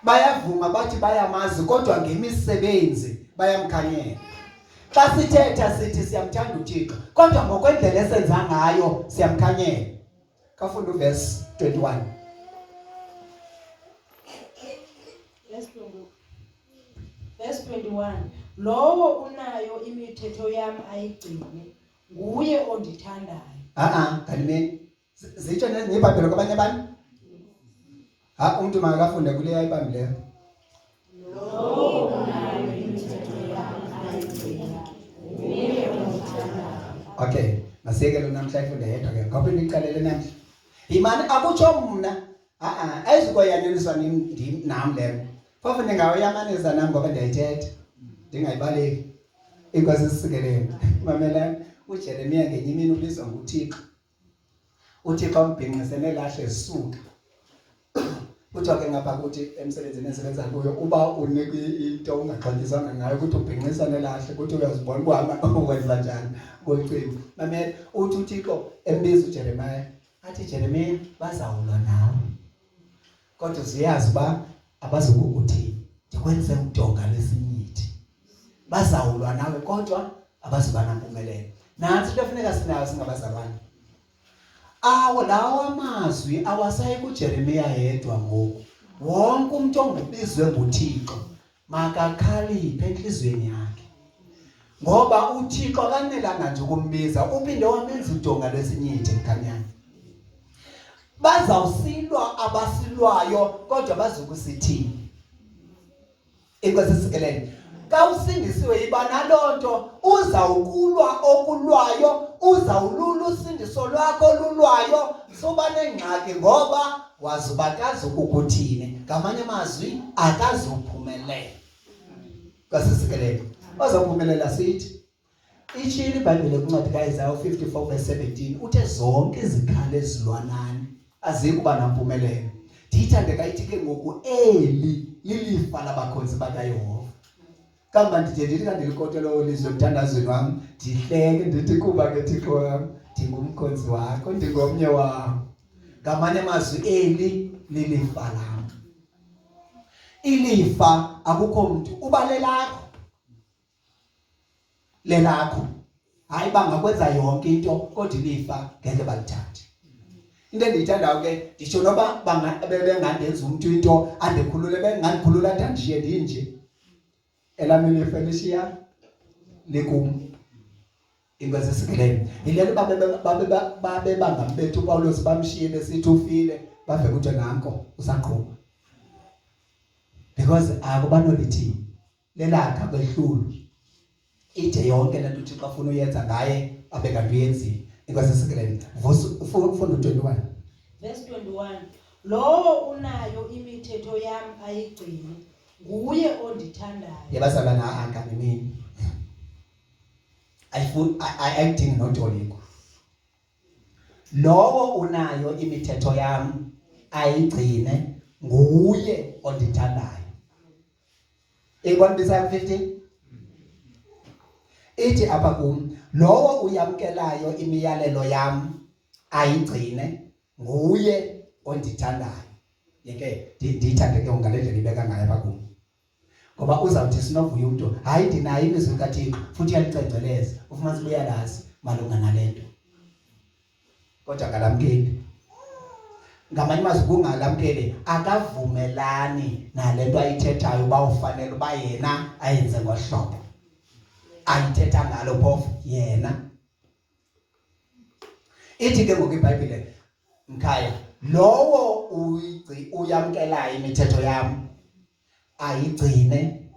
bayavuma bathi bayamazi kodwa ngemisebenzi bayamkhanyela xa sithetha sithi siyamthanda uThixo kodwa ngokwendlela esenza ngayo siyamkhanyela kafunda uverse 21 Verse 21 lowo unayo imithetho yami ayigcine nguye ondithandayo kanimeni zitsho neziBhayibhile kwabanye abantu umuntu makafunde kule iBhayibhile Okay, masiyeke lo namhlanje ifunde yedwa ke ngoba niqalele namhlanje. Imani akutsho mna ayizukwayaneliswa nami leyo. Phofu ningawayamanisa nami ngoba ndiyayithetha. Ndingayibaleki. Inkosi sisikeleni. Mamela uJeremiya ngenye imini ubizwa nguThixo. uThixo umbhinqisene lahle zisuka. Kuthiwa ke ngapha kuthi emsebenzini esebenza kuyo uba unike into ungaxatyiswanga ngayo ukuthi ubhinqisane lahle ukuthi uyazibona ukuhamba wenza njani kwecingo. Mamela uthi uThixo embiza uJeremiya athi Jeremiya bazawulwa nawe. Kodwa siyazi uba abazokukuthini. Ndikwenze udonga lesinyithi. Bazawulwa nawe kodwa abazuba nampumelelo. Nansi into efuneka sinayo singabazalwane. Lawo amazwi awasayi kuJeremiya yedwa ngoku. Wonke umuntu ongubizwe nguThixo makakhaliphe enhlizweni yakhe. Ngoba uThixo akanelanga nje ukumbiza, uphinde wamenza udonga lwesinyithi ekhanyeni. Bazawusilwa abasilwayo kodwa bazokusithini. Inkosi sisikeleni. Ka usindisiwe yiba nalonto uzawukulwa okulwayo, uzawulula usindiso lwakho olulwayo, soba nengxaki ngoba wazuba akazukukuthini. Ngamanye amazwi akazuphumelela. Kasisikeleni. Bazawuphumelela sithi. Itshilo iBhayibhile kuncwadi kaIsaya 54:17 uthe zonke izikhalo ezilwanani azikuba nampumelelo. Ndiyithande kayithi ke ngoku eli lilifa labakhonzi bakaYehova. Kamba ndithi kandilikotela olizwe mthandazweni wami ndihleke ndithi kuba ke Thixo wami ndingumkhonzi wakho ndingomnye wakho. Ngamanye amazwi eli lilifa lami. Ilifa akukho umuntu ubalelakho. Lelakho. Hayi bangakwenza yonke into kodwa ilifa ngeke balithathe. Into endiyithandayo ke ndisho noba bengandenza umuntu into andikhulule bengandikhulula ndandishiye ndinje. Elami ilifa lishiya likum. Inkosi sisikeleni. Yilelo babe bangambethu uPawulos bamshiye besithi ufile bave kuthi nanko usaqhuba. Because akubanolithi lelakha behlulu. Ithe yonke lento uThixo afuna uyenza ngaye abeka ndiyenzile. Inkosi sisikeleni. Funda 21. Verse 21. Lowo unayo imithetho yami ayigcine nguye ondithandayo. Yabazalwana angani mini. Ayidingi notoliko. Lowo unayo imithetho yami ayigcine nguye ondithandayo. Ekwanibisa 15. Ithi apha kum lowo uyamkelayo imiyalelo yami ayigcine nguye ondithandayo. Yeke ndiyithande ke ungalendlela ibeka ngayo apha kum. Ngoba uzawuthi sinovuya umuntu hayi ndinayo imizwi kaThixo futhi uyalicengeleza ufumanise uyalazi malunga nalento. Kodwa akalamkeli. Ngamanye amazwi kungalamkeli akavumelani nalento ayithethayo uba ufanele uba yena ayenze ngohlobo. Ayithetha ngalo phofu yena. Ithi ke ngoku iBhayibhile mkhaya lowo uyamkelayo imithetho yami ayigcine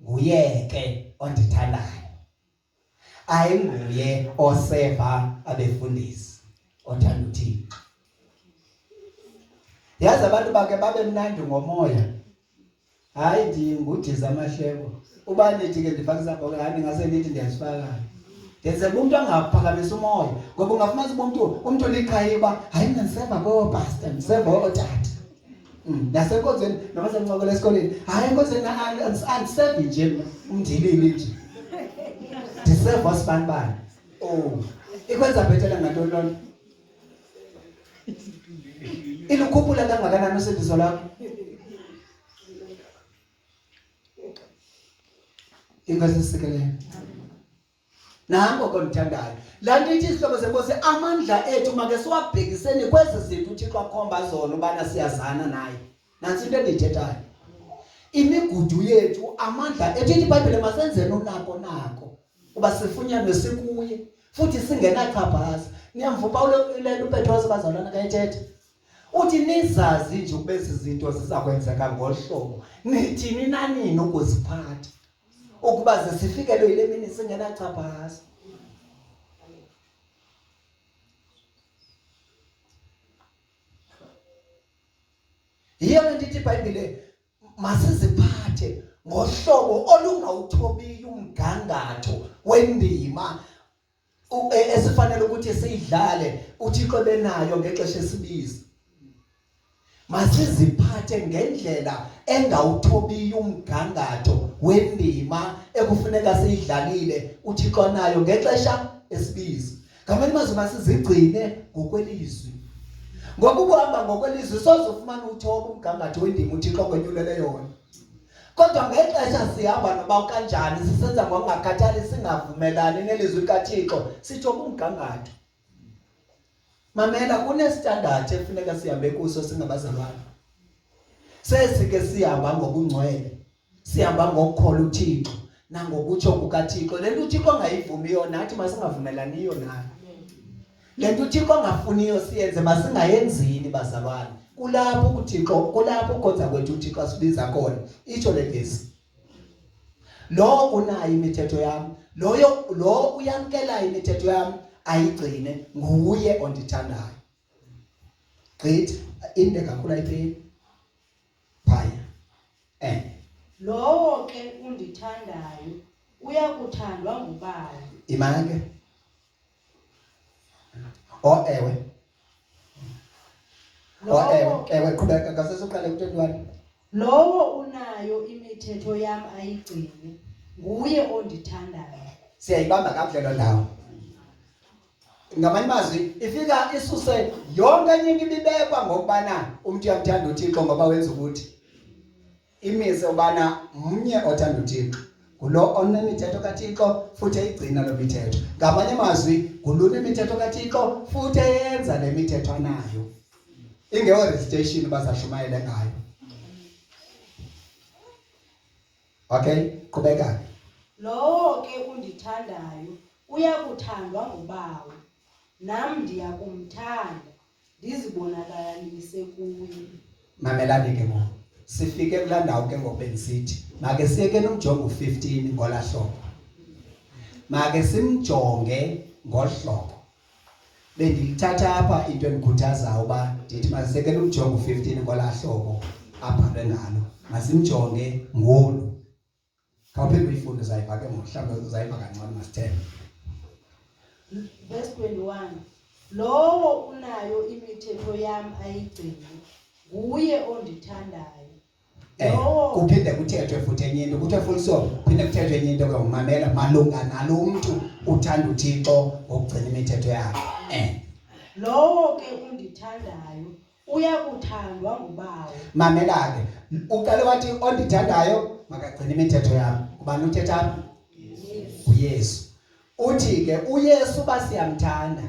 nguyeke ondithandayo. Ayinguye oseva abefundisi othanda uThixo. Yazi abantu bake babe mnandi ngomoya. Hayi ndingudiza amahlebo. Uba nithi ke ndifakisa bonke hayi ngase nithi ndiyasifaka. Yenze umuntu angaphakamisa umoya ngoba ungafumanisa umuntu likhayiba hayi ngiseva pastor ngiseva otata. Nasenkonzweni noma senqokela esikoleni hayi enkonzweni andisevi nje umndilili nje. Ndiseva sibanibani. Ikwenza bhetele ngantoni lona? Ilukhuphula kangakanani usindiso lakho? Inkosi sisikeleni. Nango konithandayo. La nto ithi isihlobo senkosi amandla ethu make siwabhekiseni kwezi zinto uThixo akhomba zona ubana siyazana naye. Nansi into endiyithethayo. Imigudu yethu amandla ethu ithi iBhayibhile masenzeni unako uba sifunyanwe sikuye futhi singenachaphaza. Niyamva uPawulo le nto uPetros bazalwana kayithetha. uthi nizazi nje ukube izinto zizakwenzeka ngohlobo nithini nanini ukuziphatha ukuba zisifikele ile mini singenachaphaza. Yiyo lento ithi iBhayibhile masiziphathe ngohlobo olungawuthobiyo umgangatho wendima esifanele ukuthi siyidlale uThixo benayo ngexesha esibiza. Masiziphathe ngendlela engawuthobiyo umgangatho wendima ekufuneka siyidlalile uThixo nayo ngexesha esibiza. Ngamanye amazwi masizigcine ngokwelizwi. Ngoba ukuhamba ngokwelizwi sozofumana uthoba umgangatho wendima uThixo kwenyulele yona. Kodwa ngexesha sihamba noba kanjani sisenza ngokungakhathali singavumelani nelizwi likaThixo sithoba umgangatho. Mamela kunestandard efuneka sihambe kuso singabazalwane. Sesike sihamba ngobungcwele, sihamba ngokukholwa uThixo nangokutsho kukaThixo. Lento uThixo ongayivumiyo nathi masingavumelaniyo nayo. Lento uThixo ongafuniyo siyenze masingayenzini bazalwane. Kulapho uThixo, kulapho konza kwethu uThixo asibiza khona. Itsho lengezi. Lo unayo imithetho yami, lo uyamkela imithetho yami ayigcine nguye ondithandayo. Gqithi into kakhulu ayithini? Phaya. Lowo ke undithandayo uyakuthandwa nguBaba. Imake. Ewe. Ewe qhubeka ngasesoqala ku21. Lowo unayo imithetho yami ayigcine nguye ondithandayo. Siyayibamba kakuhle lo ndawo. Ngamanye amazwi ifika isuse yonke enye into ibibekwa ngokubana umuntu uyamthanda uThixo ngoba wenza ukuthi imise ubana umnye othanda uThixo ngulo onemithetho kaThixo futhi eyigcina lo mithetho. Ngamanye amazwi ngulona imithetho kaThixo futhi eyenza le mithetho nayo. Ingeyo registration bazashumayela ngayo. Okay, qhubeka. Lowo ke undithandayo uyakuthandwa nguBaba. Nami ndiyakumthanda ndizibonakalise kuye. Mamelani ke mo. Sifike kulandawo ke ngokubenzisithi. Make siyeke nomjongo 15 ngolahlobo. Make simjonge ngohlobo. Bendilithatha apha into engikhuthazayo uba ndithi masiseke nomjongo 15 ngolahlobo apha ngalo. Masimjonge ngolu. Khawuphinde uyifunde uzayiva ke mhlawumbe uzayiva kancane masithembe. Verse 21. Lowo unayo imithetho yami ayigcine nguye ondithandayo. Kuphinde kuthethwe futhi enye into kuthiwa futhi so kuphinde kuthethwe enye into ngomamela malunga nalo umuntu uthanda uThixo ngokugcina imithetho yakhe. Lowo ke undithandayo uyakuthandwa nguBaba. Mamela ke uqale wathi ondithandayo makagcine imithetho yami. Ubani uthetha apha? uYesu. Uthi ke uYesu basiyamthanda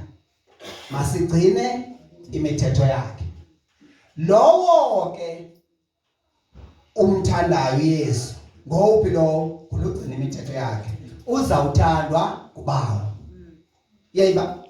masigcine imithetho yakhe. Lowo ke umthandayo uYesu ngophi lo kulugcina imithetho yakhe uzawuthandwa nguBaba. Yeyiba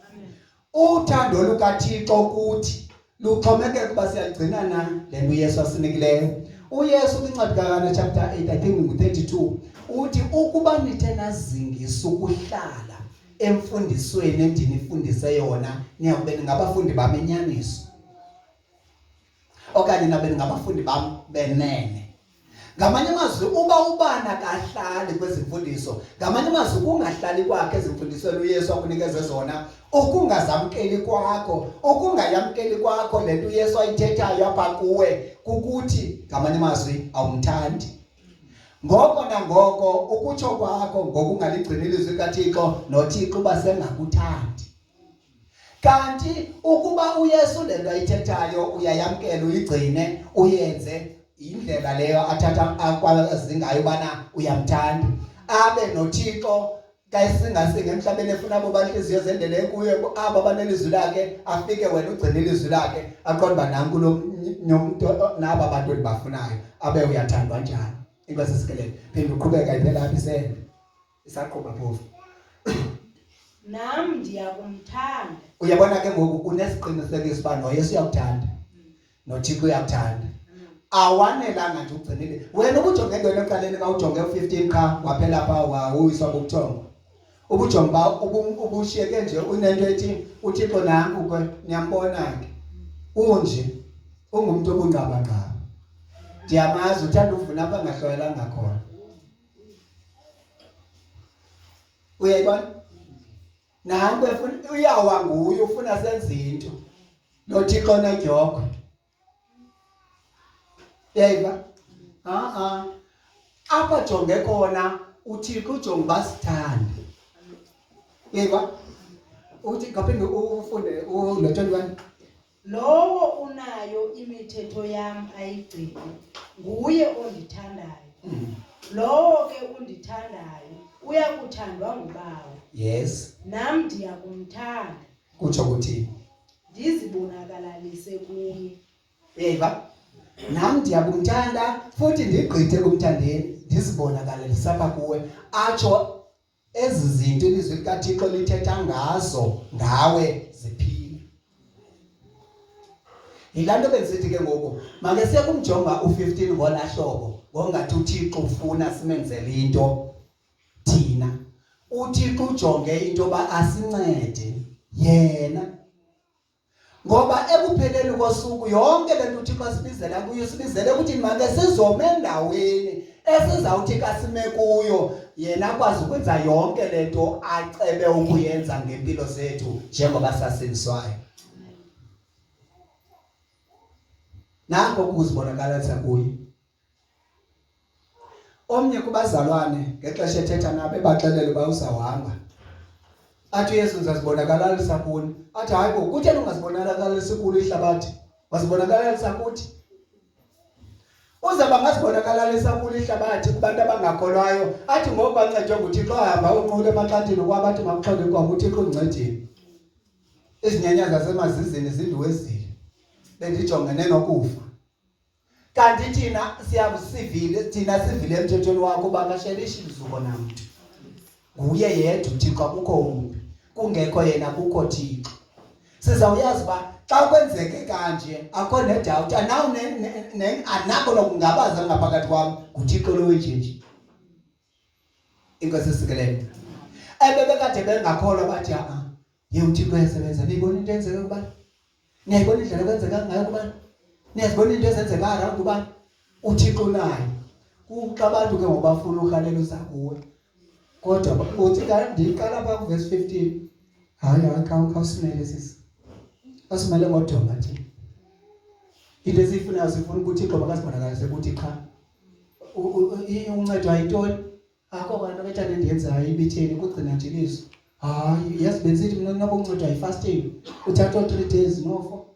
uthando lukaThixo kuthi luxhomekeka kuba siyagcina na lento uYesu asinikileyo. uYesu kwincwadi kaYohane chapter 8 I think ngu32 uthi ukuba nithe nazingisa ukuhlala emfundisweni endinifundise yona niyakube ningabafundi bami enyaniso okanye nabe ningabafundi bami benene. Ngamanye amazwi uba ubana kahlali kwezimfundiso, ngamanye amazwi kungahlali kwakhe ezimfundisweni uYesu akunikeze zona, ukungazamkeli kwakho, ukungayamkeli kwakho lento uYesu ayithethayo apha kuwe kukuthi ngamanye amazwi awumthandi. Ngoko nangoko ukutsho kwakho ngokungaligcini ilizwi likaThixo noThixo basengakuthandi. Kanti ukuba uYesu lento ayithethayo uyayamkela uyigcine uyenze indlela leyo athatha akwazi ngayo bana uyamthanda abe noThixo kayisingasinge emhlabeni efuna abo banhliziyo zendele kuye aba banelizwi lakhe afike wena ugcine ilizwi lakhe aqonda ba nanku lo nyomuntu naba bantu elibafunayo abe uyathandwa njani. Inkosi sikelele phinde uqhubeka iphela lapha isende isaqhuba phofu. Nami ndiyakumthanda. Uyabona ke ngoku unesiqinisekiso uba noYesu uyakuthanda. noThixo uyakuthanda awanelanga nje ugcinile wena ubujonge ngento eqaleni ka ujonge u15 qha waphela apha wawuyiswa bokuthongo ubujonge ba ubushiyeke nje unento ethi uThixo nanku ke niyambona ke unje ungumuntu obungqaba ngqaba ndiyamazi uthanda uvuna apha ngahloyelanga khona uyayibona nanku efuna uyawa nguye ufuna senze into noThixo nedyoko yayiba apha jonge khona uThixo ujonge basithande yayiba uthi ngaphinde ufunde lo21 lowo unayo imithetho yam ayigcine nguye ondithandayo lowo ke undithandayo uyakuthandwa ngubawo yes nam ndiyakumthanda kutsho ukuthi ndizibonakalise kuye yayiba nam ndiyakumthanda futhi ndigqithe kumthandeni ndizibonakalise apha kuwe atsho ezi zinto ilizwi likaThixo lithetha ngazo ngawe ziphile yilanto benzithi ke ngoku make siye kumjonga u15 ngola hlobo ngongathi uThixo ufuna simenzele into thina uThixo ujonge into ba asincede yena ngoba ekupheleni kosuku yonke lento uThixo asibizela kuyo sibizele ukuthi make sizome endaweni esizawuthi kasime kuyo yena akwazi ukwenza yonke lento acebe ukuyenza ngempilo zethu njengoba sasindiswayo nango ukuzibonakalisa kuye omnye kubazalwane ngexesha ethetha nabo ebaxelele uba uzawuhamba athi uYesu uzazibonakalisa kuni athi hayi bo kutheni ungazibonakalisi kulo ihlabathi wazibonakalisa kuthi uzaba ngazibonakalisa kulo ihlabathi kubantu abangakholwayo athi ngoba bancedwe nguThixo ahamba unqule emaxantini kwabathi makuxole kwa uThixo uncedile izinyanya zasemazizini zindiwezile bendijongene nokufa kanti thina sivile emthethweni wakho bakashelishi izuko namuntu nguye yedwa uThixo akukho umntu kungekho yena akukho Thixo sizawuyazi ba xa kwenzeke kanje akho nedoubt anawu anako lokungabaza ngaphakathi kwami nguThixo lo wenjenje inkosi sikelele ebebekade bengakholwa bathi ye uThixo yasebenza niyibona into enzeke kubani niyayibona indlela kwenzeka ngayo kubani niyazibona into ezenzeka around kubani uThixo naye kuxa abantu ke ngobafuna uhalela usakuwe kodwa uthi kanti ndiqala pha ku verse 15 hayi khawusimele sisi asimele ngodonga nje into esifunayo sifuna ukuthi uThixo makasibonakalise ukuthi cha uncedo ayintoni akho kanti bethane ndiyenzayo ibitheni kugcina nje ilizwi hayi yasibenzithi mina nabo uncedo ayifasting uthatha 3 days no 4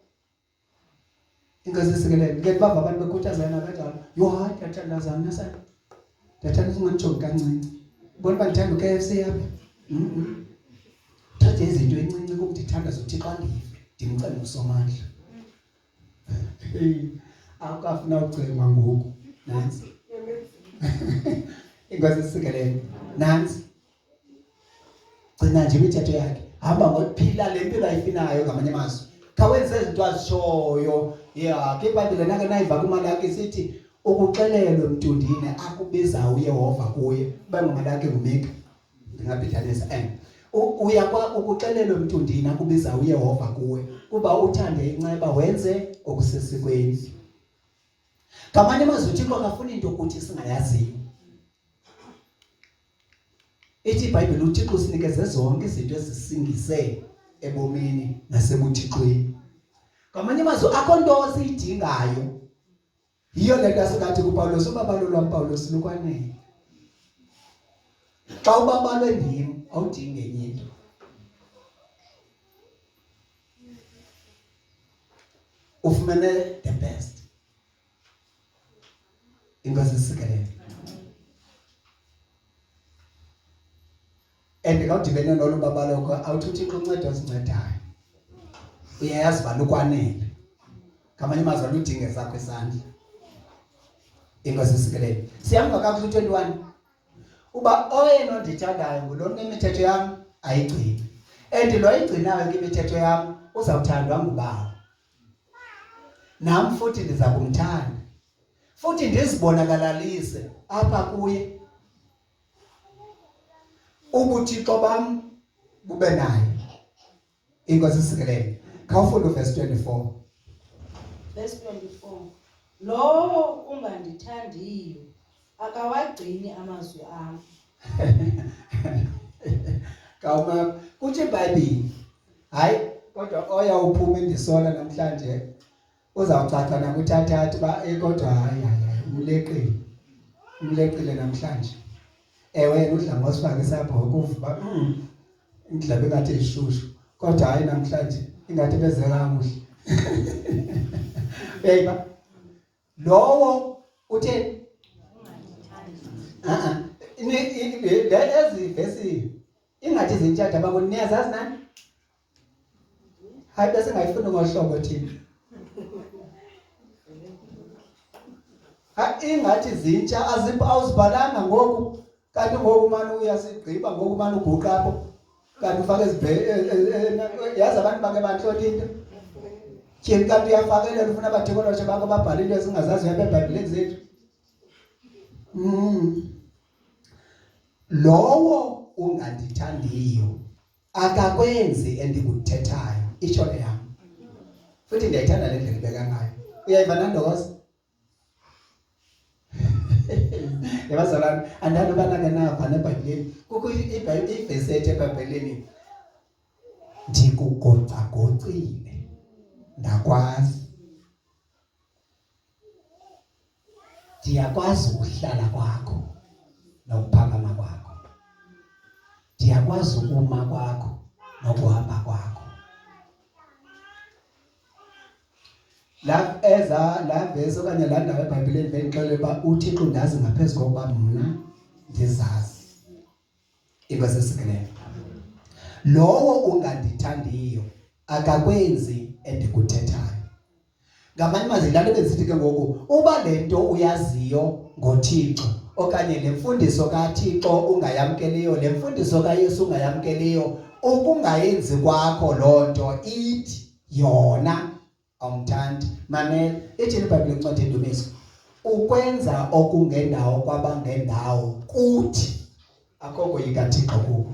ingaze sikelele ngeke bava abantu bekhuthazana kanjalo yo hayi tathandazana nasana tathanda singamjongi kancinci bona bandithanda uKFC yapha thathe izinto encinci ukudithanda zoThixo andive ndimcela usomandla akafuna ucengwa ngoku nansi ingaze sikelele nansi gcina nje imithetho yakhe hamba ngokuphila lempilo ayifinayo ngamanye amazwi kawenze izinto azishoyo ke iBhayibhile nake nayiva kumalaki sithi ukuxelelwe mtundini akubiza uYehova kuye bangamalaki ngumika ngingabhidalisa uyakwa ukuxelelwe mtundini akubiza uYehova kuwe kuba uthande inceba wenze okusesikweni ngamanye amazwi uThixo akafuni into ukuthi singayaziyo ithi iBhayibhile uThixo usinikeze zonke izinto ezisingise ebomini nasebuthixweni ngamanye amazwi akho nto osiyidingayo yiyo lento asikathi kuPawulos ubabalo lwaPawulos lukwanele xa ubabalwe ndim awudingi enye into ufumene the best ingozi sikelele andikawudibene nolo babaloko awuthi uThixo unceda sincedayo uyayazi balukwanele ngamanye amazwi aludinge zakho isandla ingozi sikelele siyamba kakuhle 21 uba oyena ondithandayo ngulo nemithetho yami ayigcine and lo ayigcinayo ke imithetho yami uzawuthandwa nguBaba nami futhi ndiza kumthanda futhi ndizibonakalalise apha kuye ubuthixo bam bube naye. Inkosi isikelele. Khawufunda verse 24. Verse 24. Lowo ungandithandiyo akawagcini amazwi ami. Kawuma kuthi iBhayibheli hayi kodwa oya uphuma indisola namhlanje uzawucaca nakuthathathu ba kodwa hayi umleqile namhlanje. Ewe yena udla ngosifaka isabhoko uvuba indlebe engathi ishushu kodwa hayi namhlanje ingathi beze kakuhle. Beba lowo utheni ezi vesi ingathi izintshatha bako niyazazi nani? Hayi bese ngayifunda ngohlobo thina. Ha ingathi izintsha awuzibhalanga ngoku kanti ngoku manje uyasigqiba ngoku manje uguqa apho kanti ufake yazi abantu bake banhlotha into. Tyhini kanti uyafakelela ufuna abathekoloshe bakho babhale into esingazazi yabeBhayibhelini zethu. Lowo ungandithandiyo akakwenzi endikuthethayo ishole yami. Futhi ndiyayithanda le ndlela ibeka ngayo. Uyayiva nandokoza? Yabazalwane andani banake nava neBhayibhelini. Kukho ivesi ethi eBhayibhelini ndikugocagocile ndakwazi. Ndiyakwazi ukuhlala kwakho nokuphakama kwakho. Ndiyakwazi ukuma kwakho nokuhamba kwakho. La vesi okanye la ndawo eBhayibhelini benixelele uba uThixo ndazi ngaphezulu kokuba mna ndizazi. Inkosi isikelele. Lowo ungandithandiyo akakwenzi endikuthethayo. Ngamanye amazwi lalo besithi ke ngoku uba lento uyaziyo ngoThixo okanye lemfundiso kaThixo ungayamkeliyo, lemfundiso kaYesu ungayamkeliyo, ukungayenzi kwakho lonto ithi yona awumthandi. Mamela ithi iBhayibheli encwadi yeNdumiso ukwenza okungendawo kwabangendawo kuthi akukho yikaThixo kubo.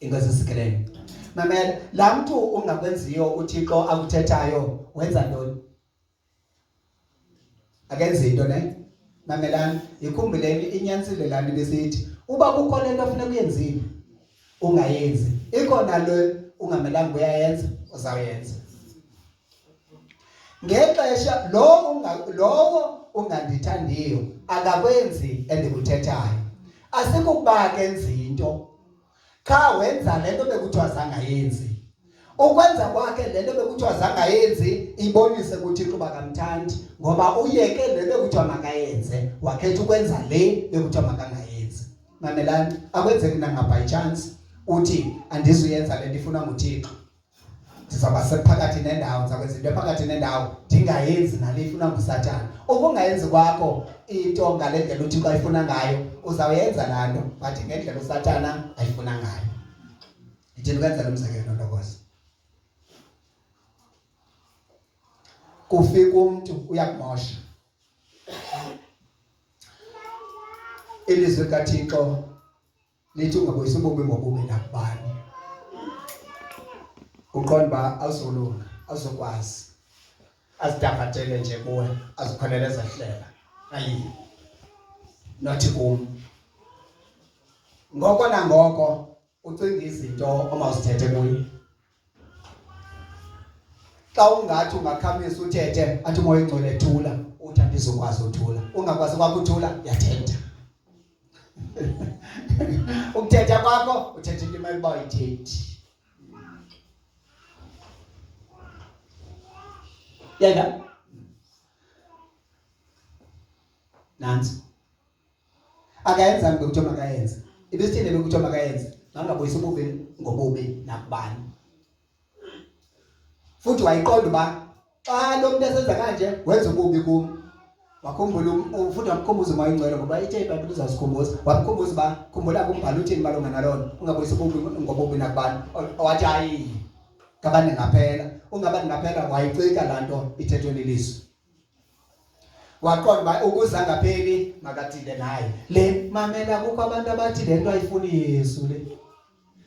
Inkosi isikelele. Mamela la mntu ungakwenziyo uThixo akuthethayo wenza ntoni? Akenzi into ne? Mamelani ikhumbuleni inyanisile lani besithi uba kukho lento ofuna kuyenzile ungayenzi. Ikhona lo ungamelanga uyayenza uzawuyenza. Ngexesha lowo ungandithandiyo akakwenzi endikuthethayo. Asikuba kenzi into. Kha wenza lento bekuthiwa zangayenzi. Ukwenza kwakhe lento bekuthiwa zangayenzi ibonise kuThixo bakamthandi ngoba uyeke le bekuthiwa makayenze wakhetha ukwenza le bekuthiwa makangayenzi. Mamelani akwenzeki nanga by chance uthi andizuyenza le ndifuna nguThixo. Sizaba sephakathi nendawo ngizakwenza into phakathi nendawo ndingayenzi nale ifuna nguSathane. Ukungayenzi kwakho into ngale ndlela uThixo ayifuna ngayo uzawuyenza lanto but ngendlela uSathane ayifuna ngayo. Ithi ukwenza lo mzekelo ntokoza. Kufika umuntu uyakumosha. Ilizwi kaThixo lithi ungabuyisa ububi ngobubi nakubani. Uqonda ba awuzolunga, awuzokwazi. Azidafatele nje kuwe, azikholele ezahlela. Ayi. Nothi kum. Ngoko nangoko ucinga izinto omawuzithethe kuye. Xa ungathi ungakhamisa uthethe athi umoya ingcwele thula uthi andizokwazi uthula. Ungakwazi kwakuthula yathetha. Ukuthetha kwakho uthetha into emele uba uyithethi. Yena nansi akayenza bekuthiwa makayenze. Ibisithini bekuthiwa makayenze ngangabuyisa ububi ngobubi nakubani. Futhi wayiqonda uba xa lo muntu esenza kanje wenza ububi kum. Wakhumbula futhi wakukhumbuza umoya ingcwele ngoba ithe iBhayibheli uzasikhumbuza. Wakukhumbuza uba khumbula kumbhalo uthini malunga nalona ungabuyisa ububi ngobubi nakubani. Wathi hayi kabani ngaphela ungabani ngaphela wayicika lanto ithethwe lilizwi waqonda ukuza ngapheli makadile naye le mamela kukho abantu abathi lento ayifuni Yesu le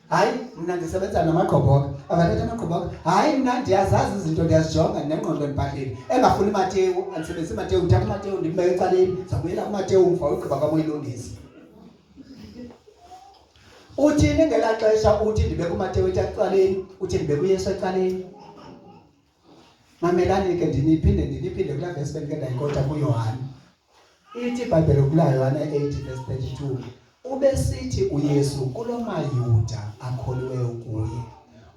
hayi mina ndisebenza namaqhobhoka abathatha amaqhobhoka hayi mina ndiyazazi izinto ndiyazijonga nengqondo ndiphakile engafuni Matewu ansebenzisa Matewu ngithatha Matewu ndimbeke ecaleni zabuyela kuMatewu umva ugqiba kwamoyilungisa uthini ngelaxesha uthi ndibeke uMatewu ecaleni uthi ndibeke uYesu ecaleni mamelani ke ndiniphinde kula verse bendike ndayikota kuYohana ithi iBhayibheli kula Yohana 8:32 ubesithi uYesu kulomayuda akholiweyo kuye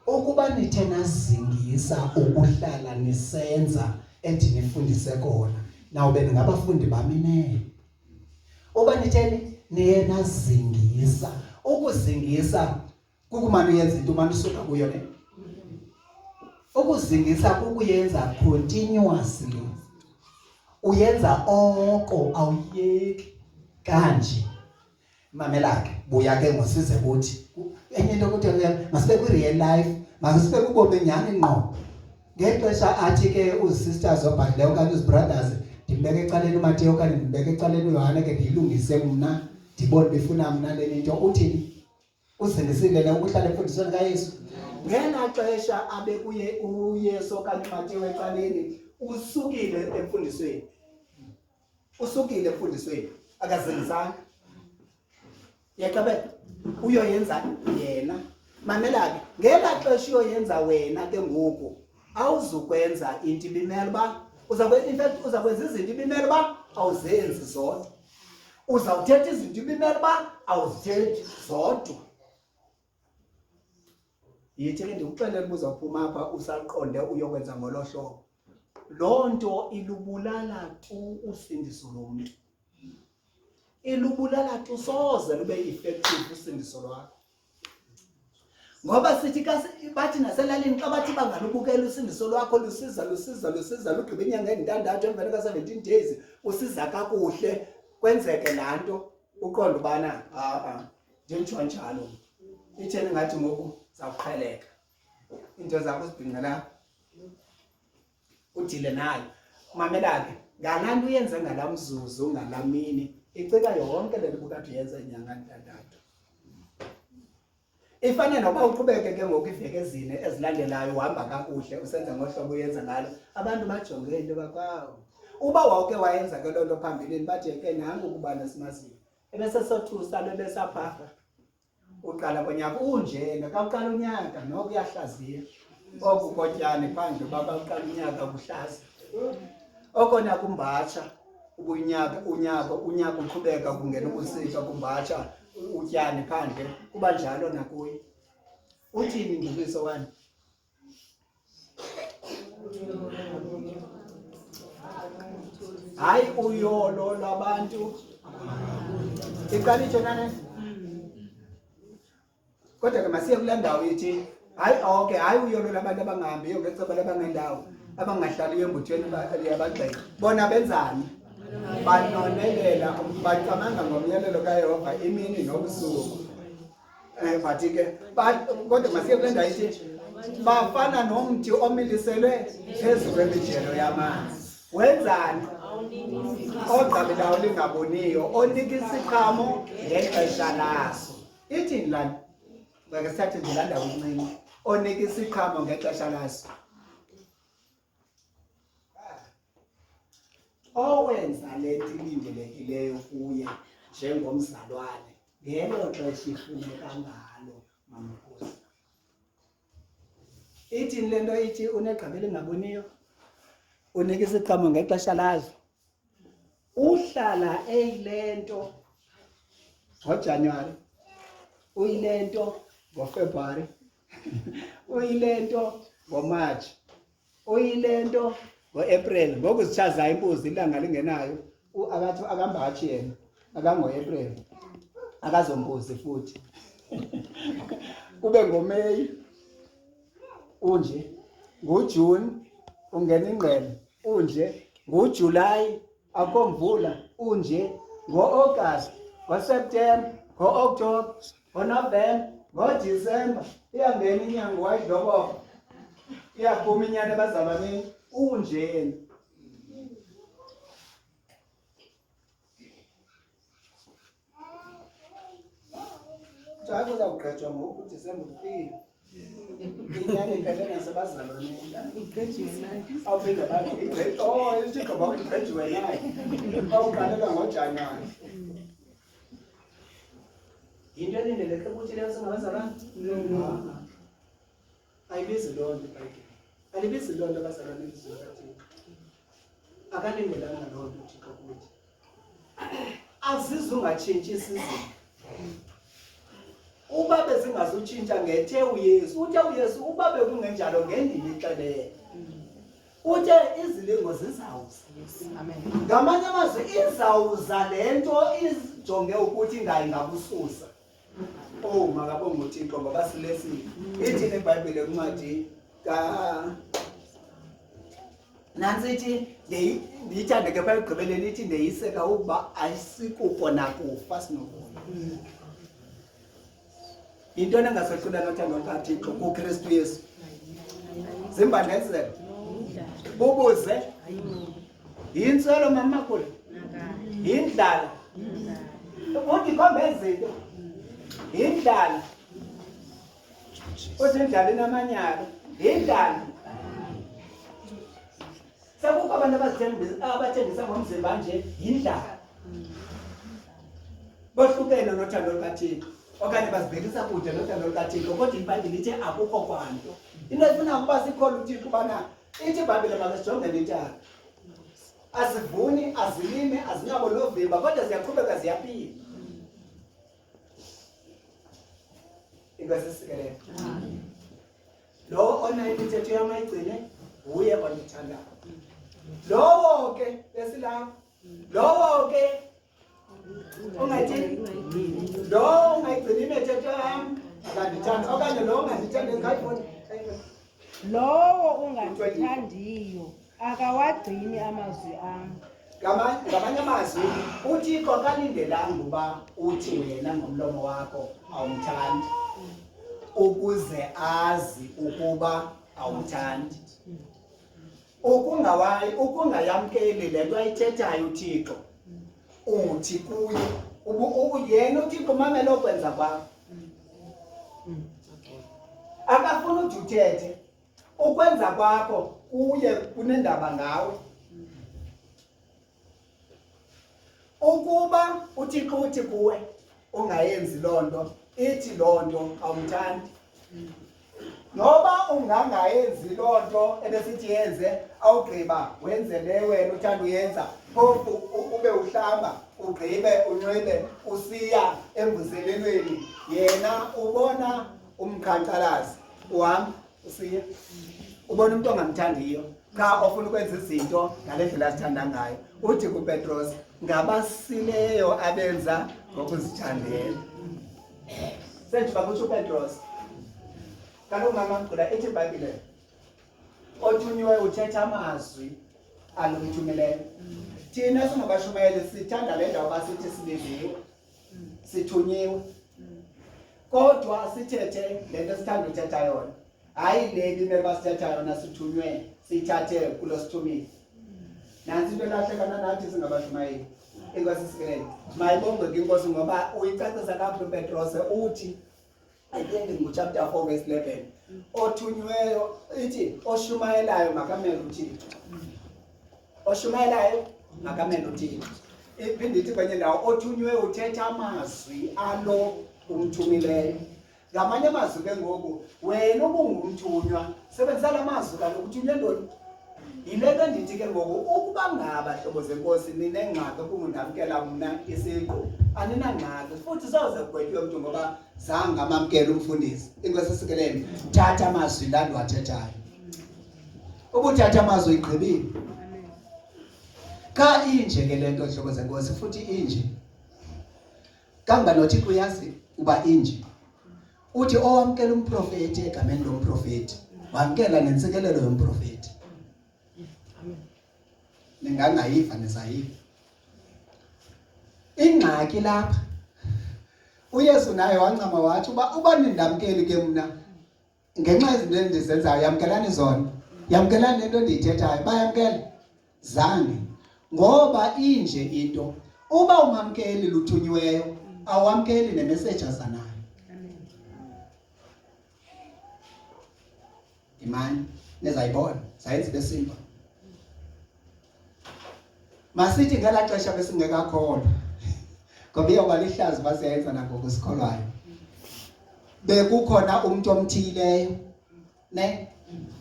ukuba nithe nazingisa ukuhlala nisenza endinifundise kona nawube ningabafundi bami uba nitheni niye nazingisa ukuzingisa kukumane uyenza into manje usuka kuyo ne ukuzingisa kukuyenza continuously uyenza oko awuyeki kanje mamela ke buya ke ngosize kuthi enye into ukuthi masibe ku real life masibe kubobe nyani ngqo ngexesha athi ke uzisisters obhadleyo okanye uzibrothers ndimbeke ecaleni uMateyu okanye ndimbeke ecaleni uYohana ke ngiyilungise mna ndibone befuna mna le into uthini uzingisile le ukuhlala emfundisweni kaYesu ngena xesha abe kuye uYesu okanye uMateyu ecaleni usukile emfundisweni akazingisanga yaqabe uyoyenza yena mamela ke ngela xesha uyoyenza wena ke ngoku awuzukwenza into ibimela ba uzakwenza izinto ibimela ba awuzenzi zodwa uzawuthetha izinto ibimela ba awuzithethi zodwa yithi ke ndikuxelela ubuzaphuma apha usaqonde uyokwenza ngolohlobo lonto ilubulala tu usindiso lomuntu ilubulala tu soze lube effective usindiso lwakho ngoba sithi bathi naselalini xa bathi bangalubukela usindiso lwakho lusiza lugqiba inyanga entandathu emveni ka-17 days usiza kakuhle kwenzeke lanto uqonda ubana njengoba njalo itheni ngathi ngoku zawuqheleka into zakho zibhinqela udile nayo mamela ke ngalanto uyenze ngalamzuzu ngalamini icika yonke le bukade uyenza inyanga entandathu ifane noba uqhubeke ke ngoku iveke ezine ezilandelayo uhamba kakuhle usenza ngohlobo uyenza ngalo abantu bajonge into bakwawo uba wawuke wayenza ke lonto phambilini bathi ke nangu ukubana simaziyo ebese sothusa lebesapha uqala konyaka unjena kaqala unyaka noko uyahlaziya okukotyane phandle baba uqala unyaka kuhlaza okona kumbatsha unyaka uqhubeka kungena ubusika kumbatsha utyane phandle kuba njalo nakuye uthini ngibiso wani hayi uyolo labantu iqalitshe nane kodwa ke masiye kule ndawo yithi hayi okay hayi uyolo labantu abangahambiyo ngecebo labangendawo abangahlaliyo embuthweni yabagqeka bona benzani banonelela bacamanga ngomyalelo kaYehova imini nobusuku bathi ke kodwa masiye kule ndawo yithi bafana nomthi omiliselwe phezu kwemijelo yamanzi wenzani ogqabelayo lingaboniyo onika isiqhamo ngexesha laso ithi la bakasithathe ndilanda uncinci onika isiqhamo ngexesha laso owenza lento ilindelekileyo kuye njengomzalwane ngelo xesha ifuneka ngalo mamkhosi ithi lento ithi unegqabelo lingaboniyo unika isiqhamo ngexesha laso uhlala eyilento ngoJanuary uyilento ngoFebruary uyilento ngoMarch uyilento ngoApril ngokuzitshaza imbuzi ilanga lingenayo akathi akambathi yena akangoApril akazombuzi futhi kube ngoMay unje ngoJune ungena ingqele unje ngoJuly akho mvula unje ngoAugust ngoSeptember ngoOctober ngoNovember ngoDisemba iyangena inyanga wayidloboka iyaphuma inyani abazalwane unjeni. Hayi uzawugqejwa ngoku Disemba ufile. Inyani impela nasebazalwane. Awuphinda bathi igqejwe. Oh, isithixo bakugqejwe naye. Awuqalela ngoJanuwari. Into elindeleke ukuthi leyo singabazalwane? Ayibizi loo nto iBhayibheli. Alibizi loo nto abazalwane elizweni kaThixo. Akalindelanga loo nto uThixo kuthi. Azizungatshintshi isizwe. Uba bezingazutshintsha ngethe uYesu, uthe uYesu uba bekungenjalo ngendimi ixelele. Uthe izilingo zizawuza. Amen. Ngamanye amazwi izawuza lento ijonge ukuthi ingabususa. Oh makabonga uThixo ngoba silesile. Ithi leBhayibheli encwadi nansi ithi ndiyithande ke bayigqibeleni ithi ndeyiseka ukuba ayisikupho nakufa sinokufa. Into engasehlula nothando lukaThixo kuKristu Yesu. Zimbandezelo. Bubuze. Yintswelo mamakhulu. Yindlala. Uthi khombe izinto. Yindlala. Uthi indlala inamanyala. Yindlala. Sekukho abantu abathembisa ngomzimba nje yindlala. Bohlukene nothando lukaThixo. Okanye bazibhekisa kude nothando lukaThixo kodwa iBhayibheli ithi akukho kwanto. Into efuna ukuba sikholwe uThixo ubana ithi iBhayibheli makasijongele ityala. Azivuni, azilime, azinabo novimba kodwa ziyaqhubeka ziyaphila. Ingasisikelele. Lo onayo imithetho yami ayigcine uye ondithandayo. Lowo ke esilapha. Lowo ke ungathini? Lo ungayigcini imithetho yami akandithanda okanye lo ungandithanda ngayifuni. Lowo ungandithandiyo akawagcini amazwi ami. Ngamanye amazwi uThixo akalindelanga uba uthi wena ngomlomo wakho awumthandi ukuze azi ukuba awumthandi. Ukungayamkeli lento ayithethayo uThixo uthi kuye yena uThixo mamela okwenza kwakho. Akafuna ukuthi uthethe ukwenza kwakho kuye kunendaba ngawe. Ukuba uThixo uthi kuwe ungayenzi loo nto ithi loo nto awumthandi. Noba ungangayenzi loo nto ebesithi yenze awugqiba wenze le wena uthanda uyenza phofu ube uhlamba ugqibe unxibe usiya emvuselelweni yena ubona umqhankqalazi uhamba usiya ubona umuntu ongamthandiyo cha ofuna ukwenza izinto ngale ndlela asithanda ngayo. Uthi kuPetros ngabasileyo abenza ngokuzithandela. Senje bakuthi uPetros kaloku mama mgula ethi iBhayibhile othunyiweyo uthetha amazwi alomthumileyo. Thina singabashumayeli sithanda le ndawo basithi sibiziwe sithunyiwe kodwa sithethe lento sithanda uthetha yona hayi le bime basithetha yona sithunywe sithathe kulo sithumile. Nansi into elahlekana nathi singabashumayeli. Inkosi sikelele mayibonge ke inkosi ngoba uyicacisa kakhulu uPetros uthi I think in chapter 4 verse 11 othunyiweyo ithi oshumayelayo makamele uThixo. Oshumayelayo makamele uThixo. Iphinde ithi kwenye ndawo othunyiweyo uthetha amazwi alo umthumileyo. Ngamanye amazwi ke ngoku wena ubungumthunywa sebenzisa amazwi kaloku uthunywe ntoni? Yilento ndithi ke ngoku ukuba ngaba hlobo zenkosi ninengxaki ukungindamkela mna isiqu aninangxaki futhi soze kugwetywe umuntu ngoba zange ngamamkela umfundisi. Inkosi sikelele thatha amazwi la ndiwathethayo. Ubuthatha amazwi igqibile. Ka inje ke lento hlobo zenkosi futhi inje. Kanga nothi uyazi uba inje. Uthi owamkela umprofeti egameni lomprofeti wamkela nentsikelelo yomprofeti. Ningangayiva nesayiva. Ingxaki lapha uYesu naye wancama wathi uba nindamkeli ke mna ngenxa yezinto endizenzayo yamkelani zona, yamkelani lento endiyithethayo, bayamkela zange. Ngoba inje into, uba ungamkeli luthunyiweyo awamkeli nemessage azanayo. Imani nezayibona sayenza besimba. Masithi ngala xesha besingekakholwa ngoba iyoba lihlazo basiyenza nangoku sikholwayo. Bekukhona umuntu omthileyo, ne?